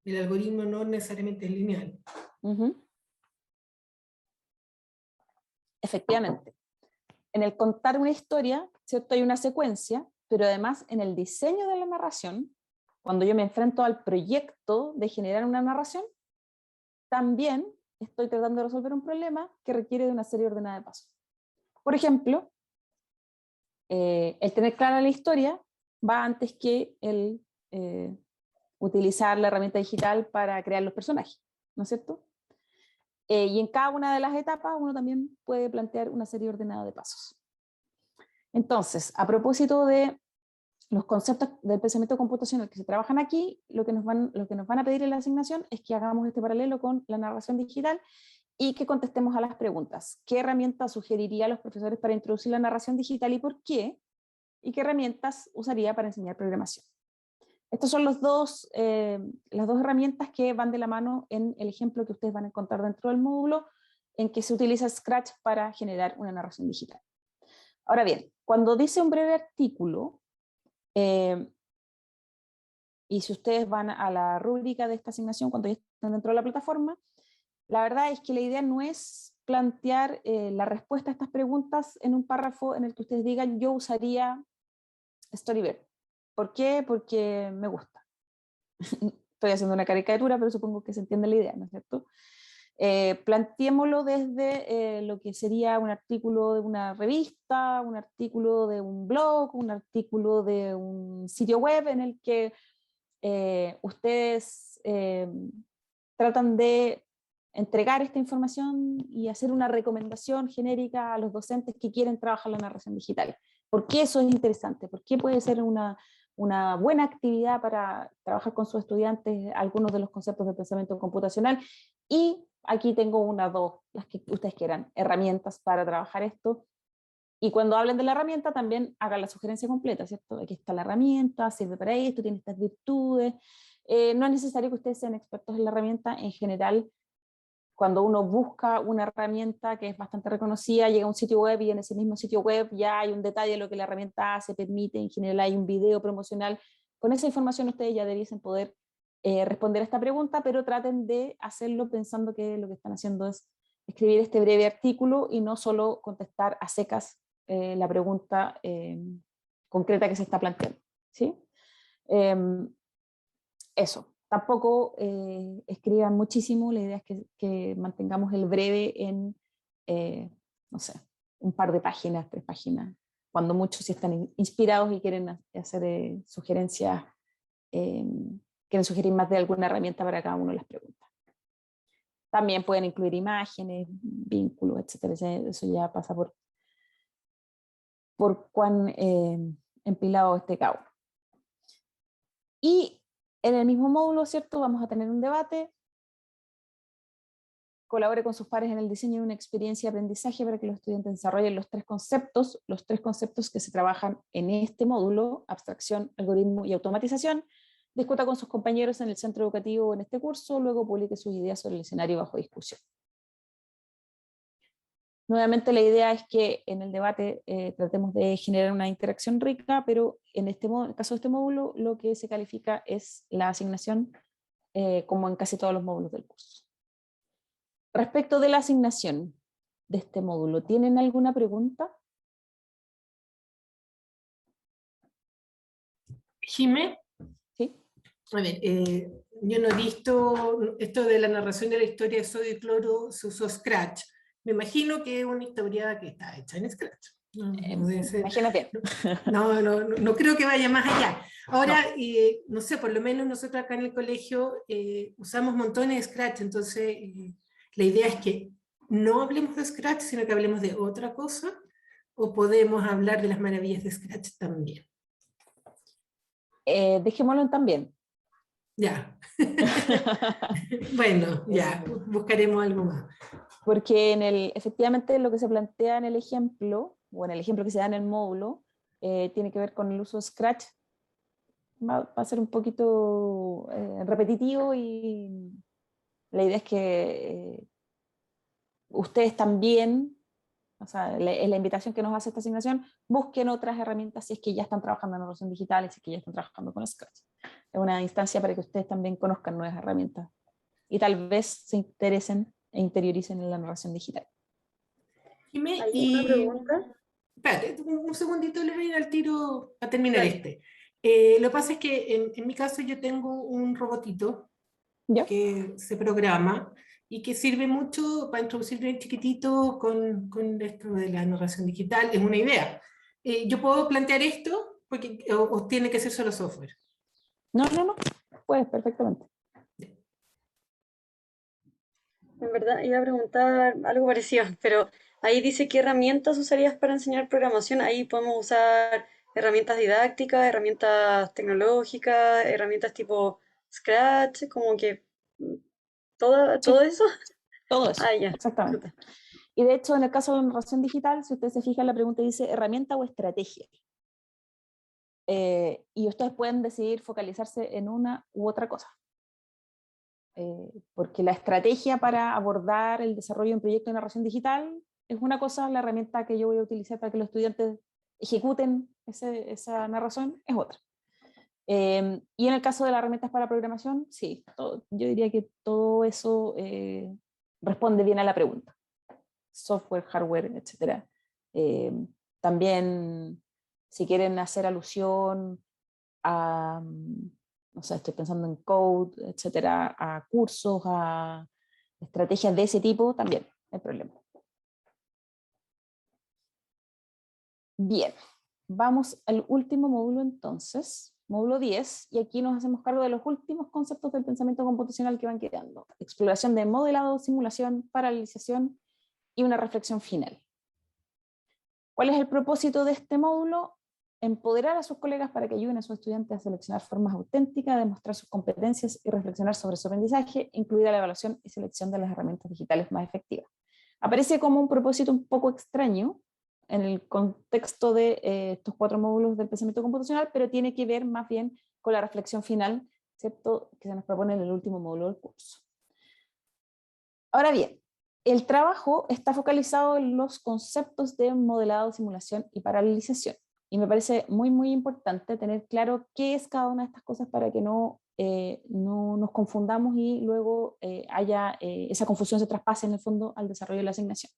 El algoritmo no necesariamente es lineal. Efectivamente. En el contar una historia, ¿cierto? Hay una secuencia, pero además en el diseño de la narración, cuando yo me enfrento al proyecto de generar una narración, también estoy tratando de resolver un problema que requiere de una serie ordenada de pasos. Por ejemplo, el tener clara la historia va antes que el utilizar la herramienta digital para crear los personajes, ¿no es cierto? Y en cada una de las etapas uno también puede plantear una serie ordenada de pasos. Entonces, a propósito de los conceptos del pensamiento computacional que se trabajan aquí, lo que nos van a pedir en la asignación es que hagamos este paralelo con la narración digital y que contestemos a las preguntas. ¿Qué herramientas sugeriría a los profesores para introducir la narración digital y por qué? ¿Y qué herramientas usaría para enseñar programación? Estas son las dos herramientas que van de la mano en el ejemplo que ustedes van a encontrar dentro del módulo, en que se utiliza Scratch para generar una narración digital. Ahora bien, cuando dice un breve artículo, y si ustedes van a la rúbrica de esta asignación, cuando ya están dentro de la plataforma, la verdad es que la idea no es plantear la respuesta a estas preguntas en un párrafo en el que ustedes digan, yo usaría Storybird. ¿Por qué? Porque me gusta. Estoy haciendo una caricatura, pero supongo que se entiende la idea, ¿no es cierto? Planteémoslo desde lo que sería un artículo de una revista, un artículo de un blog, un artículo de un sitio web en el que ustedes tratan de entregar esta información y hacer una recomendación genérica a los docentes que quieren trabajar la narración digital. ¿Por qué eso es interesante? ¿Por qué puede ser una buena actividad para trabajar con sus estudiantes algunos de los conceptos de pensamiento computacional? Y aquí tengo una, dos, las que ustedes quieran, herramientas para trabajar esto. Y cuando hablen de la herramienta, también hagan la sugerencia completa, ¿cierto? Aquí está la herramienta, sirve para esto, tiene estas virtudes. No es necesario que ustedes sean expertos en la herramienta. En general, cuando uno busca una herramienta que es bastante reconocida, llega a un sitio web y en ese mismo sitio web ya hay un detalle de lo que la herramienta hace, permite, en general hay un video promocional. Con esa información ustedes ya debiesen poder responder a esta pregunta, pero traten de hacerlo pensando que lo que están haciendo es escribir este breve artículo y no solo contestar a secas la pregunta concreta que se está planteando. ¿Sí? Eso. Tampoco escriban muchísimo, la idea es que mantengamos el breve en no sé, un par de páginas, 3 páginas, cuando muchos sí están inspirados y quieren hacer sugerencias, quieren sugerir más de alguna herramienta para cada uno de las preguntas. También pueden incluir imágenes, vínculos, etcétera. Eso ya pasa por cuán empilado esté cada uno. Y en el mismo módulo, ¿cierto? Vamos a tener un debate. Colabore con sus pares en el diseño de una experiencia de aprendizaje para que los estudiantes desarrollen los tres conceptos que se trabajan en este módulo: abstracción, algoritmo y automatización. Discuta con sus compañeros en el centro educativo en este curso, luego publique sus ideas sobre el escenario bajo discusión. Nuevamente la idea es que en el debate tratemos de generar una interacción rica, pero en el caso de este módulo lo que se califica es la asignación, como en casi todos los módulos del curso. Respecto de la asignación de este módulo, ¿tienen alguna pregunta? Jimé. Sí. A ver, yo no he visto esto de la narración de la historia de sodio y cloro, se usó Scratch. Me imagino que es una historia que está hecha en Scratch. No debe ser, Imagínate. no creo que vaya más allá. Ahora, No. no sé, por lo menos nosotros acá en el colegio usamos montones de Scratch, entonces la idea es que no hablemos de Scratch, sino que hablemos de otra cosa, o podemos hablar de las maravillas de Scratch también. Dejémoslo en también. Ya. Bueno, ya, buscaremos algo más. Porque efectivamente lo que se plantea en el ejemplo, o en el ejemplo que se da en el módulo, tiene que ver con el uso de Scratch. Va a ser un poquito repetitivo, y la idea es que ustedes también, o sea, la invitación que nos hace esta asignación, busquen otras herramientas si es que ya están trabajando en narración digital y si es que ya están trabajando con Scratch. Es una instancia para que ustedes también conozcan nuevas herramientas y tal vez se interesen e interioricen en la narración digital. ¿Hay una pregunta? Espérate, un segundito, le voy a ir al tiro a terminar Dale. Lo que pasa es que en mi caso yo tengo un robotito ¿Ya? que se programa y que sirve mucho para introducir bien chiquitito con esto de la narración digital. Es una idea. ¿Yo puedo plantear esto o tiene que ser solo software? No, puedes perfectamente. En verdad, iba a preguntar algo parecido, pero ahí dice qué herramientas usarías para enseñar programación. Ahí podemos usar herramientas didácticas, herramientas tecnológicas, herramientas tipo Scratch, como que todo Sí, eso. todo eso, Ah, ya. exactamente. Y de hecho, en el caso de la narración digital, si ustedes se fijan, la pregunta dice herramienta o estrategia. Y ustedes pueden decidir focalizarse en una u otra cosa. Porque la estrategia para abordar el desarrollo de un proyecto de narración digital es una cosa, la herramienta que yo voy a utilizar para que los estudiantes ejecuten esa narración es otra. Y en el caso de las herramientas para programación, sí, yo diría que todo eso responde bien a la pregunta. Software, hardware, etc. También, si quieren hacer alusión a, no sé, estoy pensando en code, etcétera, a cursos, a estrategias de ese tipo, también no hay problema. Bien, vamos al último módulo entonces, módulo 10, y aquí nos hacemos cargo de los últimos conceptos del pensamiento computacional que van quedando: exploración de modelado, simulación, paralelización y una reflexión final. ¿Cuál es el propósito de este módulo? Empoderar a sus colegas para que ayuden a sus estudiantes a seleccionar formas auténticas, demostrar sus competencias y reflexionar sobre su aprendizaje, incluida la evaluación y selección de las herramientas digitales más efectivas. Aparece como un propósito un poco extraño en el contexto de estos 4 módulos del pensamiento computacional, pero tiene que ver más bien con la reflexión final, ¿cierto?, que se nos propone en el último módulo del curso. Ahora bien, el trabajo está focalizado en los conceptos de modelado, simulación y paralelización. Y me parece muy, muy importante tener claro qué es cada una de estas cosas para que no nos confundamos y luego esa confusión se traspase en el fondo al desarrollo de la asignación.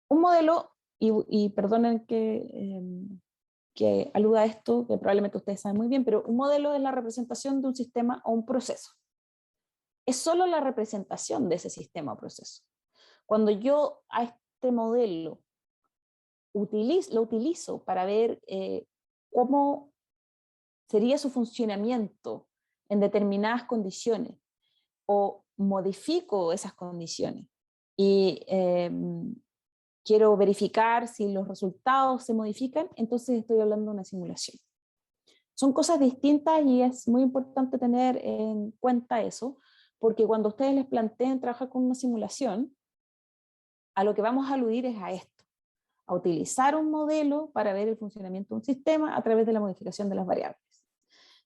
Un modelo, y perdonen que aluda a esto, que probablemente ustedes saben muy bien, pero un modelo es la representación de un sistema o un proceso. Es solo la representación de ese sistema o proceso. Cuando yo este modelo lo utilizo para ver cómo sería su funcionamiento en determinadas condiciones, o modifico esas condiciones y quiero verificar si los resultados se modifican, entonces estoy hablando de una simulación. Son cosas distintas y es muy importante tener en cuenta eso, porque cuando ustedes les planteen trabajar con una simulación, a lo que vamos a aludir es a esto, a utilizar un modelo para ver el funcionamiento de un sistema a través de la modificación de las variables.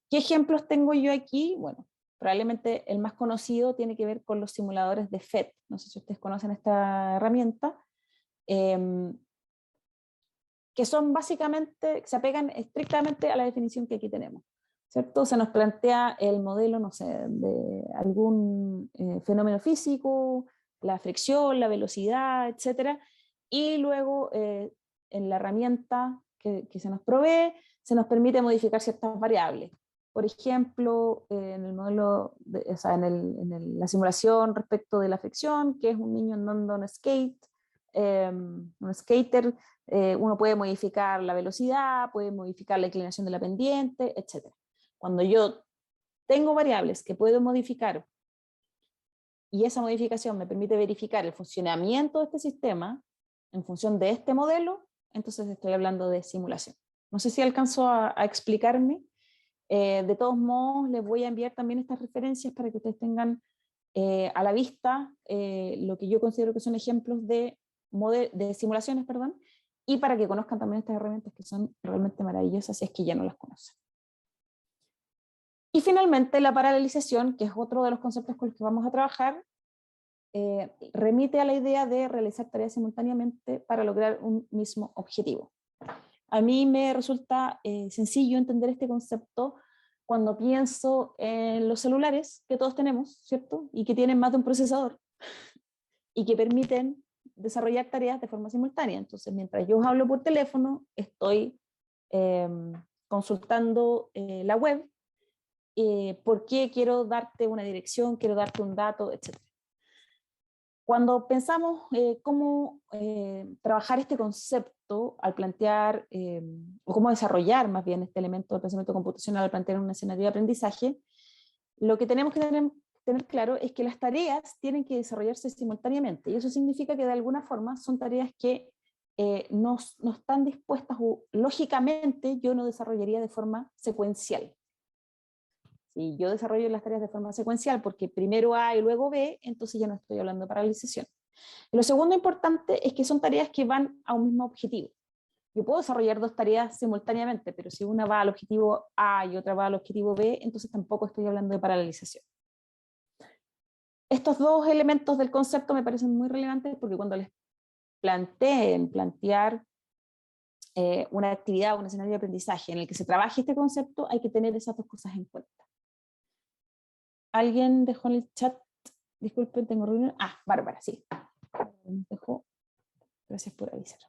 ¿Qué ejemplos tengo yo aquí? Bueno, probablemente el más conocido tiene que ver con los simuladores de PhET. No sé si ustedes conocen esta herramienta, que son básicamente, se apegan estrictamente a la definición que aquí tenemos, ¿cierto? Se nos plantea el modelo, no sé, de algún fenómeno físico, la fricción, la velocidad, etcétera, y luego en la herramienta que se nos provee, se nos permite modificar ciertas variables. Por ejemplo, en el modelo, o sea, la simulación respecto de la fricción, que es un niño andando en skate, un skater, uno puede modificar la velocidad, puede modificar la inclinación de la pendiente, etc. Cuando yo tengo variables que puedo modificar y esa modificación me permite verificar el funcionamiento de este sistema en función de este modelo, entonces estoy hablando de simulación. No sé si alcanzo a explicarme. De todos modos, les voy a enviar también estas referencias para que ustedes tengan a la vista lo que yo considero que son ejemplos de simulaciones, perdón, y para que conozcan también estas herramientas que son realmente maravillosas si es que ya no las conocen. Y finalmente la paralelización, que es otro de los conceptos con los que vamos a trabajar, remite a la idea de realizar tareas simultáneamente para lograr un mismo objetivo. A mí me resulta sencillo entender este concepto cuando pienso en los celulares que todos tenemos, ¿cierto? Y que tienen más de un procesador y que permiten desarrollar tareas de forma simultánea. Entonces, mientras yo hablo por teléfono, estoy consultando la web, porque quiero darte una dirección, quiero darte un dato, etc. Cuando pensamos cómo trabajar este concepto al plantear, o cómo desarrollar más bien este elemento del pensamiento computacional al plantear un escenario de aprendizaje, lo que tenemos que tener claro es que las tareas tienen que desarrollarse simultáneamente, y eso significa que de alguna forma son tareas que no están dispuestas, o lógicamente yo no desarrollaría de forma secuencial. Si yo desarrollo las tareas de forma secuencial porque primero A y luego B, entonces ya no estoy hablando de paralelización. Y lo segundo importante es que son tareas que van a un mismo objetivo. Yo puedo desarrollar dos tareas simultáneamente, pero si una va al objetivo A y otra va al objetivo B, entonces tampoco estoy hablando de paralelización. Estos dos elementos del concepto me parecen muy relevantes porque cuando les planteen plantear una actividad, un escenario de aprendizaje en el que se trabaje este concepto, hay que tener esas dos cosas en cuenta. ¿Alguien dejó en el chat? Disculpen, tengo reunión. Ah, Bárbara, sí. Dejó. Gracias por avisar.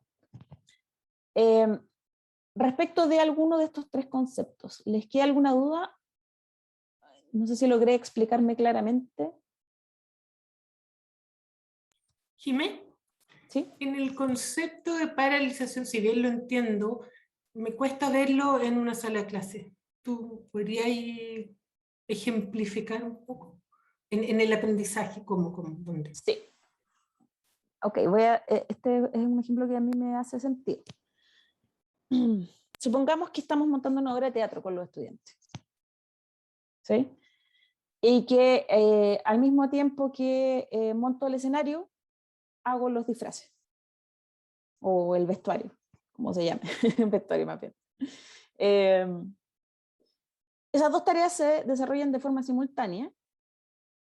Respecto de alguno de estos tres conceptos, ¿les queda alguna duda? No sé si logré explicarme claramente. Jimé, ¿Sí? en el concepto de paralización, si bien lo entiendo, me cuesta verlo en una sala de clase. ¿Tú podrías ejemplificar un poco? En el aprendizaje, ¿dónde? Sí. Ok, este es un ejemplo que a mí me hace sentido. Supongamos que estamos montando una obra de teatro con los estudiantes, ¿sí? Y que al mismo tiempo que monto el escenario, hago los disfraces, o el vestuario, como se llame, vestuario más bien. Esas dos tareas se desarrollan de forma simultánea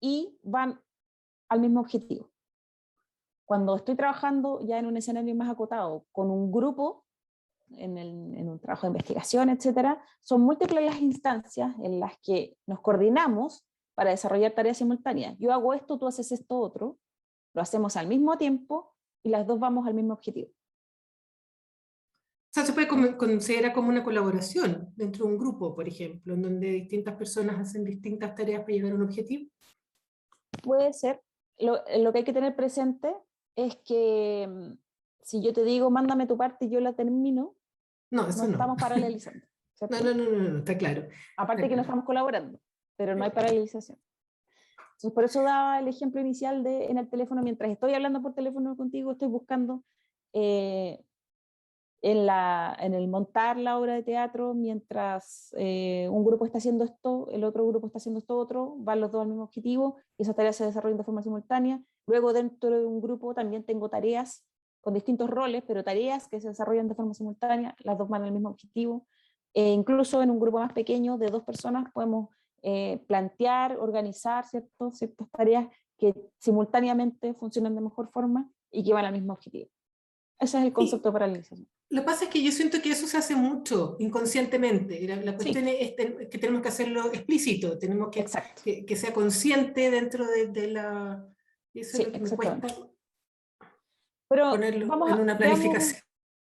y van al mismo objetivo. Cuando estoy trabajando ya en un escenario más acotado, con un grupo, en un trabajo de investigación, etcétera, son múltiples las instancias en las que nos coordinamos para desarrollar tareas simultáneas. Yo hago esto, tú haces esto otro, lo hacemos al mismo tiempo y las dos vamos al mismo objetivo. O sea, se puede considerar como una colaboración dentro de un grupo, por ejemplo, en donde distintas personas hacen distintas tareas para llegar a un objetivo. Puede ser. Lo que hay que tener presente es que si yo te digo, mándame tu parte y yo la termino, No, eso no no. estamos paralelizando. ¿Cierto? No, está claro. Aparte Está que no claro. estamos colaborando, pero no hay paralelización. Entonces, por eso daba el ejemplo inicial de en el teléfono, mientras estoy hablando por teléfono contigo, estoy buscando en el montar la obra de teatro, mientras un grupo está haciendo esto, el otro grupo está haciendo esto otro, van los dos al mismo objetivo, y esas tareas se desarrollan de forma simultánea. Luego dentro de un grupo también tengo tareas con distintos roles, pero tareas que se desarrollan de forma simultánea, las dos van al mismo objetivo. Incluso en un grupo más pequeño de 2 personas podemos plantear, organizar ciertas tareas que simultáneamente funcionan de mejor forma y que van al mismo objetivo. Ese es el concepto de paralelización. Lo que pasa es que yo siento que eso se hace mucho inconscientemente. La cuestión es que tenemos que hacerlo explícito, tenemos que sea consciente dentro de la... Eso es lo que me cuesta ponerlo en una planificación.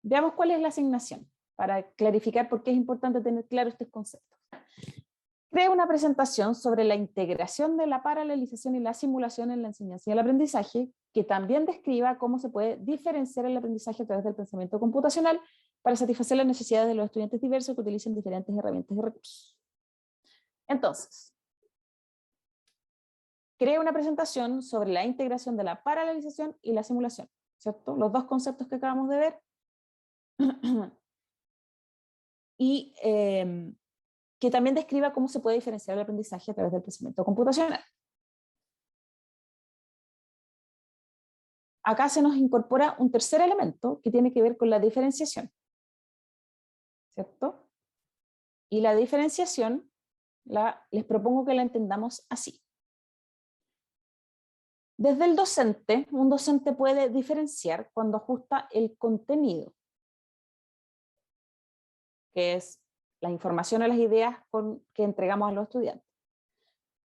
Veamos cuál es la asignación, para clarificar por qué es importante tener claro estos conceptos. Crea una presentación sobre la integración de la paralelización y la simulación en la enseñanza y el aprendizaje, que también describa cómo se puede diferenciar el aprendizaje a través del pensamiento computacional para satisfacer las necesidades de los estudiantes diversos que utilicen diferentes herramientas y recursos. Entonces, crea una presentación sobre la integración de la paralelización y la simulación, ¿cierto? Los dos conceptos que acabamos de ver. Y que también describa cómo se puede diferenciar el aprendizaje a través del pensamiento computacional. Acá se nos incorpora un tercer elemento que tiene que ver con la diferenciación, ¿cierto? Y la diferenciación les propongo que la entendamos así. Desde el docente, un docente puede diferenciar cuando ajusta el contenido, que es la información o las ideas que entregamos a los estudiantes.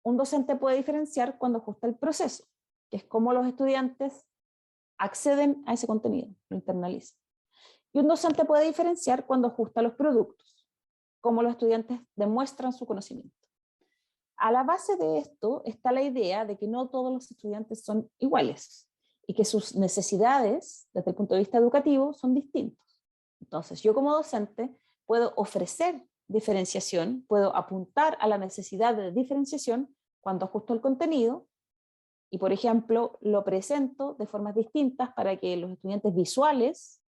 Un docente puede diferenciar cuando ajusta el proceso, que es cómo los estudiantes acceden a ese contenido, lo internalizan. Y un docente puede diferenciar cuando ajusta los productos, cómo los estudiantes demuestran su conocimiento. A la base de esto está la idea de que no todos los estudiantes son iguales y que sus necesidades, desde el punto de vista educativo, son distintos. Entonces, yo como docente puedo ofrecer diferenciación, puedo apuntar a la necesidad de diferenciación cuando ajusto el contenido y, por ejemplo, lo presento de formas distintas para que los estudiantes visuales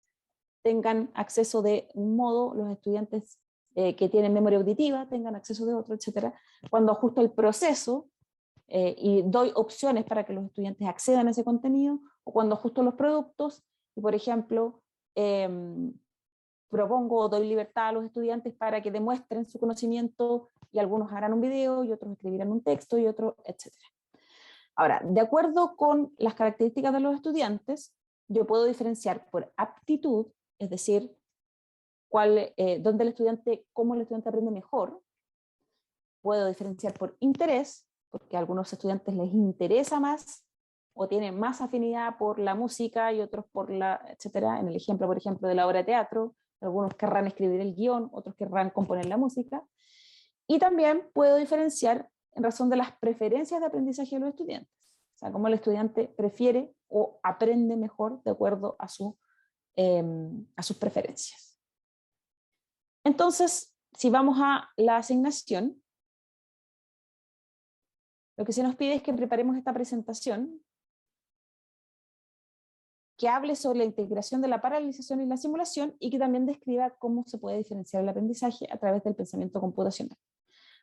tengan acceso de un modo, los estudiantes que tienen memoria auditiva tengan acceso de otro, etc. Cuando ajusto el proceso y doy opciones para que los estudiantes accedan a ese contenido, o cuando ajusto los productos y, por ejemplo, propongo o doy libertad a los estudiantes para que demuestren su conocimiento y algunos harán un video y otros escribirán un texto y otros, etc. Ahora, de acuerdo con las características de los estudiantes, yo puedo diferenciar por aptitud, es decir, cómo el estudiante aprende mejor. Puedo diferenciar por interés, porque a algunos estudiantes les interesa más o tienen más afinidad por la música y otros por etcétera. En el ejemplo, por ejemplo, de la obra de teatro, algunos querrán escribir el guión, otros querrán componer la música. Y también puedo diferenciar en razón de las preferencias de aprendizaje de los estudiantes. O sea, cómo el estudiante prefiere o aprende mejor de acuerdo a sus preferencias. Entonces, si vamos a la asignación, lo que se nos pide es que preparemos esta presentación que hable sobre la integración de la paralelización y la simulación y que también describa cómo se puede diferenciar el aprendizaje a través del pensamiento computacional.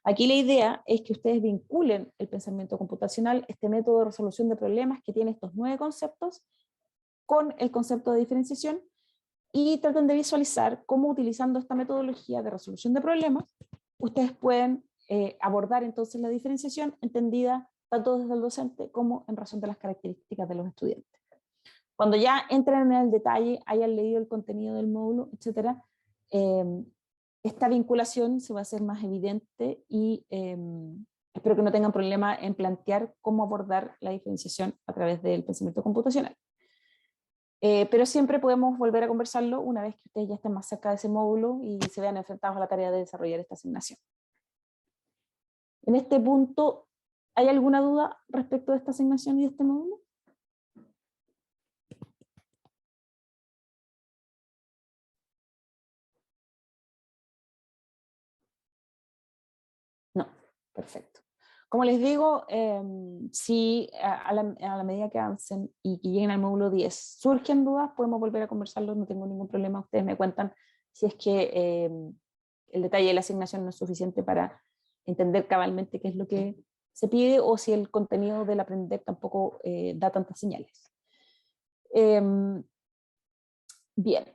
Aquí la idea es que ustedes vinculen el pensamiento computacional, este método de resolución de problemas que tiene estos 9 conceptos, con el concepto de diferenciación y traten de visualizar cómo utilizando esta metodología de resolución de problemas, ustedes pueden abordar entonces la diferenciación entendida tanto desde el docente como en razón de las características de los estudiantes. Cuando ya entren en el detalle, hayan leído el contenido del módulo, etc., esta vinculación se va a hacer más evidente y espero que no tengan problema en plantear cómo abordar la diferenciación a través del pensamiento computacional. Pero siempre podemos volver a conversarlo una vez que ustedes ya estén más cerca de ese módulo y se vean enfrentados a la tarea de desarrollar esta asignación. En este punto, ¿hay alguna duda respecto de esta asignación y de este módulo? Perfecto. Como les digo, si a la medida que avancen y que lleguen al módulo 10 surgen dudas, podemos volver a conversarlo, no tengo ningún problema. Ustedes me cuentan si es que el detalle de la asignación no es suficiente para entender cabalmente qué es lo que se pide o si el contenido del aprender tampoco da tantas señales. Bien.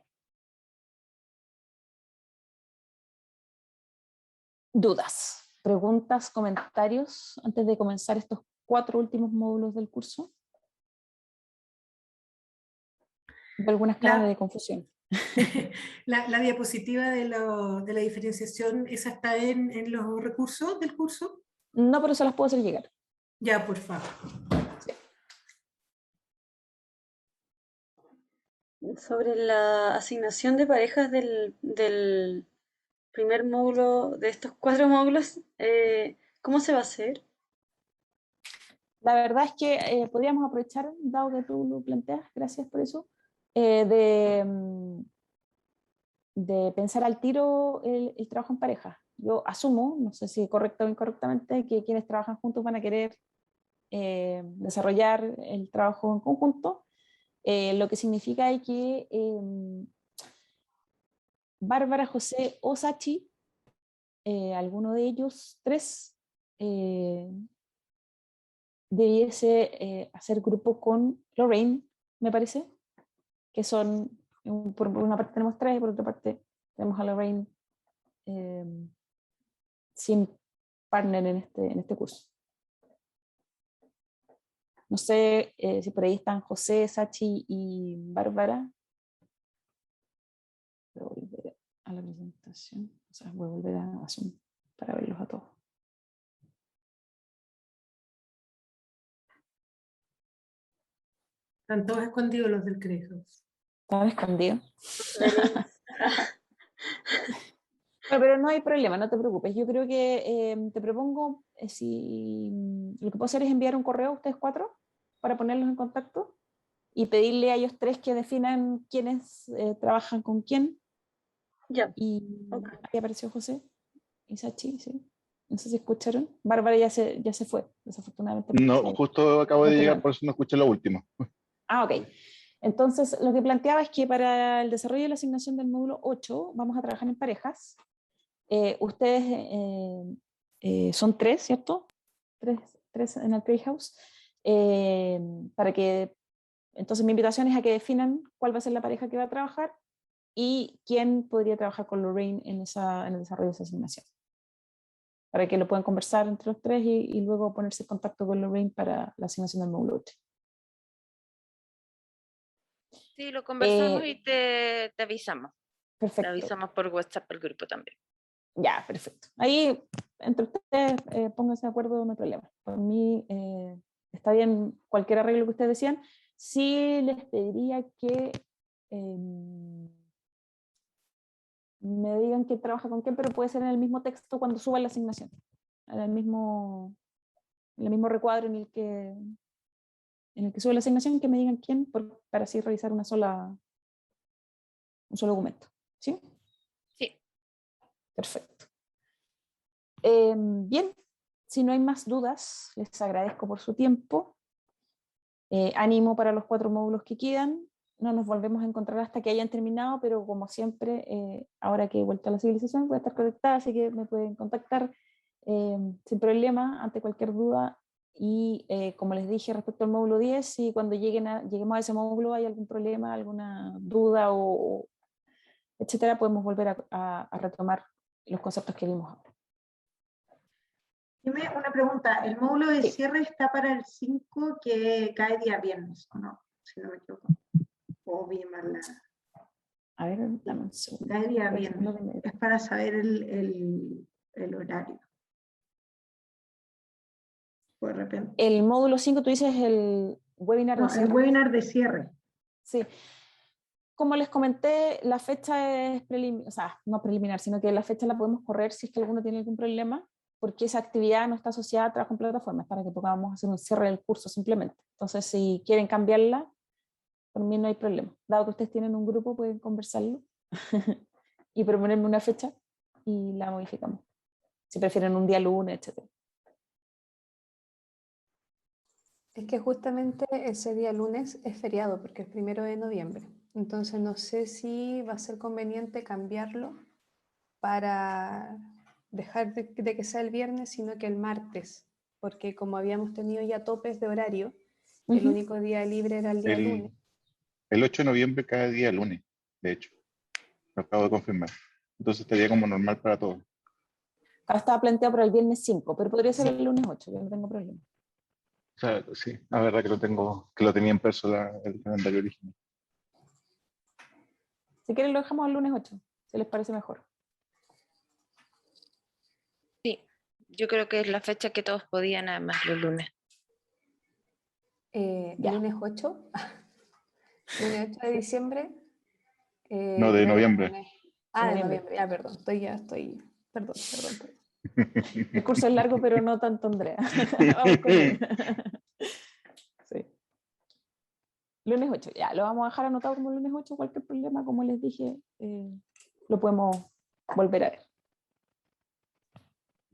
¿Dudas, preguntas, comentarios antes de comenzar estos 4 últimos módulos del curso? Veo algunas caras de confusión. La diapositiva de la diferenciación, ¿esa está en los recursos del curso? No, pero se las puedo hacer llegar. Ya, por favor. Sobre la asignación de parejas del primer módulo, de estos 4 módulos, ¿cómo se va a hacer? La verdad es que podríamos aprovechar, dado que tú lo planteas, gracias por eso, de pensar al tiro el trabajo en pareja. Yo asumo, no sé si correcta o incorrectamente, que quienes trabajan juntos van a querer desarrollar el trabajo en conjunto, lo que significa que Bárbara, José o Sachi, alguno de ellos 3, debiese hacer grupo con Lorraine, me parece, que son, por una parte tenemos 3 y por otra parte tenemos a Lorraine sin partner en este curso. No sé si por ahí están José, Sachi y Bárbara. Voy a volver a la presentación, o sea, voy a volver a Zoom para verlos a todos. Están todos escondidos los del Crejos. Estaban escondidos. Venimos. Bueno, pero no hay problema, no te preocupes. Yo creo que te propongo, si lo que puedo hacer es enviar un correo a ustedes 4 para ponerlos en contacto y pedirle a ellos 3 que definan quiénes trabajan con quién. Ya, Y ok. ahí apareció José y Sachi, sí. No sé si escucharon. Bárbara ya se fue, desafortunadamente. No, porque justo acabo de llegar, se- por eso no escuché lo último. Ah, ok. Entonces, lo que planteaba es que para el desarrollo de la asignación del módulo 8 vamos a trabajar en parejas. Ustedes son 3, ¿cierto? 3 en el Playhouse. Para que, entonces mi invitación es a que definan cuál va a ser la pareja que va a trabajar y quién podría trabajar con Lorraine en el desarrollo de esa asignación. Para que lo puedan conversar entre los 3 y luego ponerse en contacto con Lorraine para la asignación del módulo 8. Sí, lo conversamos Eh, y te avisamos. Te Perfecto. avisamos por WhatsApp al grupo también. Ya, perfecto. Ahí, entre ustedes, pónganse de acuerdo, no hay problema. Por mí, está bien cualquier arreglo que ustedes decían. Sí les pediría que me digan quién trabaja con quién, pero puede ser en el mismo texto cuando suban la asignación. En el mismo recuadro en el que sube la asignación, que me digan quién, para así revisar un solo documento. ¿Sí? Sí. Perfecto. Bien, si no hay más dudas, les agradezco por su tiempo. Ánimo para los 4 módulos que quedan. No nos volvemos a encontrar hasta que hayan terminado, pero como siempre, ahora que he vuelto a la civilización, voy a estar conectada, así que me pueden contactar sin problema ante cualquier duda. Y como les dije respecto al módulo 10, si cuando lleguemos a ese módulo hay algún problema, alguna duda o etcétera, podemos volver a retomar los conceptos que vimos ahora. Dime una pregunta, ¿el módulo de Sí. cierre está para el 5 que cae día viernes o no? Si no me equivoco. O vi mal A ver, dame un segundo. cae día Revisando viernes. primero. Es para saber el horario. De repente. El módulo 5, tú dices el webinar No, de el cierre. webinar de cierre. Sí. Como les comenté, la fecha es preliminar, o sea, no preliminar, sino que la fecha la podemos correr si es que alguno tiene algún problema, porque esa actividad no está asociada a trabajo en plataformas, para que podamos hacer un cierre del curso simplemente. Entonces, si quieren cambiarla, por mí no hay problema. Dado que ustedes tienen un grupo, pueden conversarlo y proponerme una fecha y la modificamos. Si prefieren un día lunes, etc. Es que justamente ese día lunes es feriado porque es 1 de noviembre. Entonces no sé si va a ser conveniente cambiarlo para dejar de que sea el viernes, sino que el martes, porque como habíamos tenido ya topes de horario, el Ujú. único día libre era el día lunes. El 8 de noviembre cada día lunes, de hecho. Lo acabo de confirmar. Entonces estaría como normal para todos. Ahora estaba planteado para el viernes 5, pero podría ser el lunes 8, yo no tengo problema. O sea, sí, la verdad que lo tengo, que lo tenía en peso el calendario original. Si quieren lo dejamos el lunes 8, si les parece mejor. Sí, yo creo que es la fecha que todos podían, además, los lunes. Ya. Lunes 8, lunes 8 de diciembre. No, de creo que noviembre. lunes. Ah, de Noviembre. noviembre, ya, perdón, perdón. El curso es largo, pero no tanto, Andrea. Vamos con él. Sí. Lunes 8, ya, lo vamos a dejar anotado como lunes 8, cualquier problema, como les dije, lo podemos volver a ver.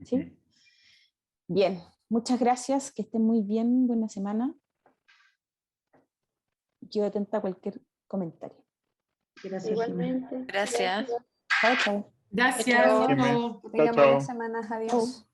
¿Sí? Bien, muchas gracias, que estén muy bien, buena semana. Quedo atenta a cualquier comentario. Gracias, Jimena. Igualmente. Gracias. Chao, chao. Gracias. Chao. Chao. Que Chao, tengan buenas chao. semanas, Chao. adiós.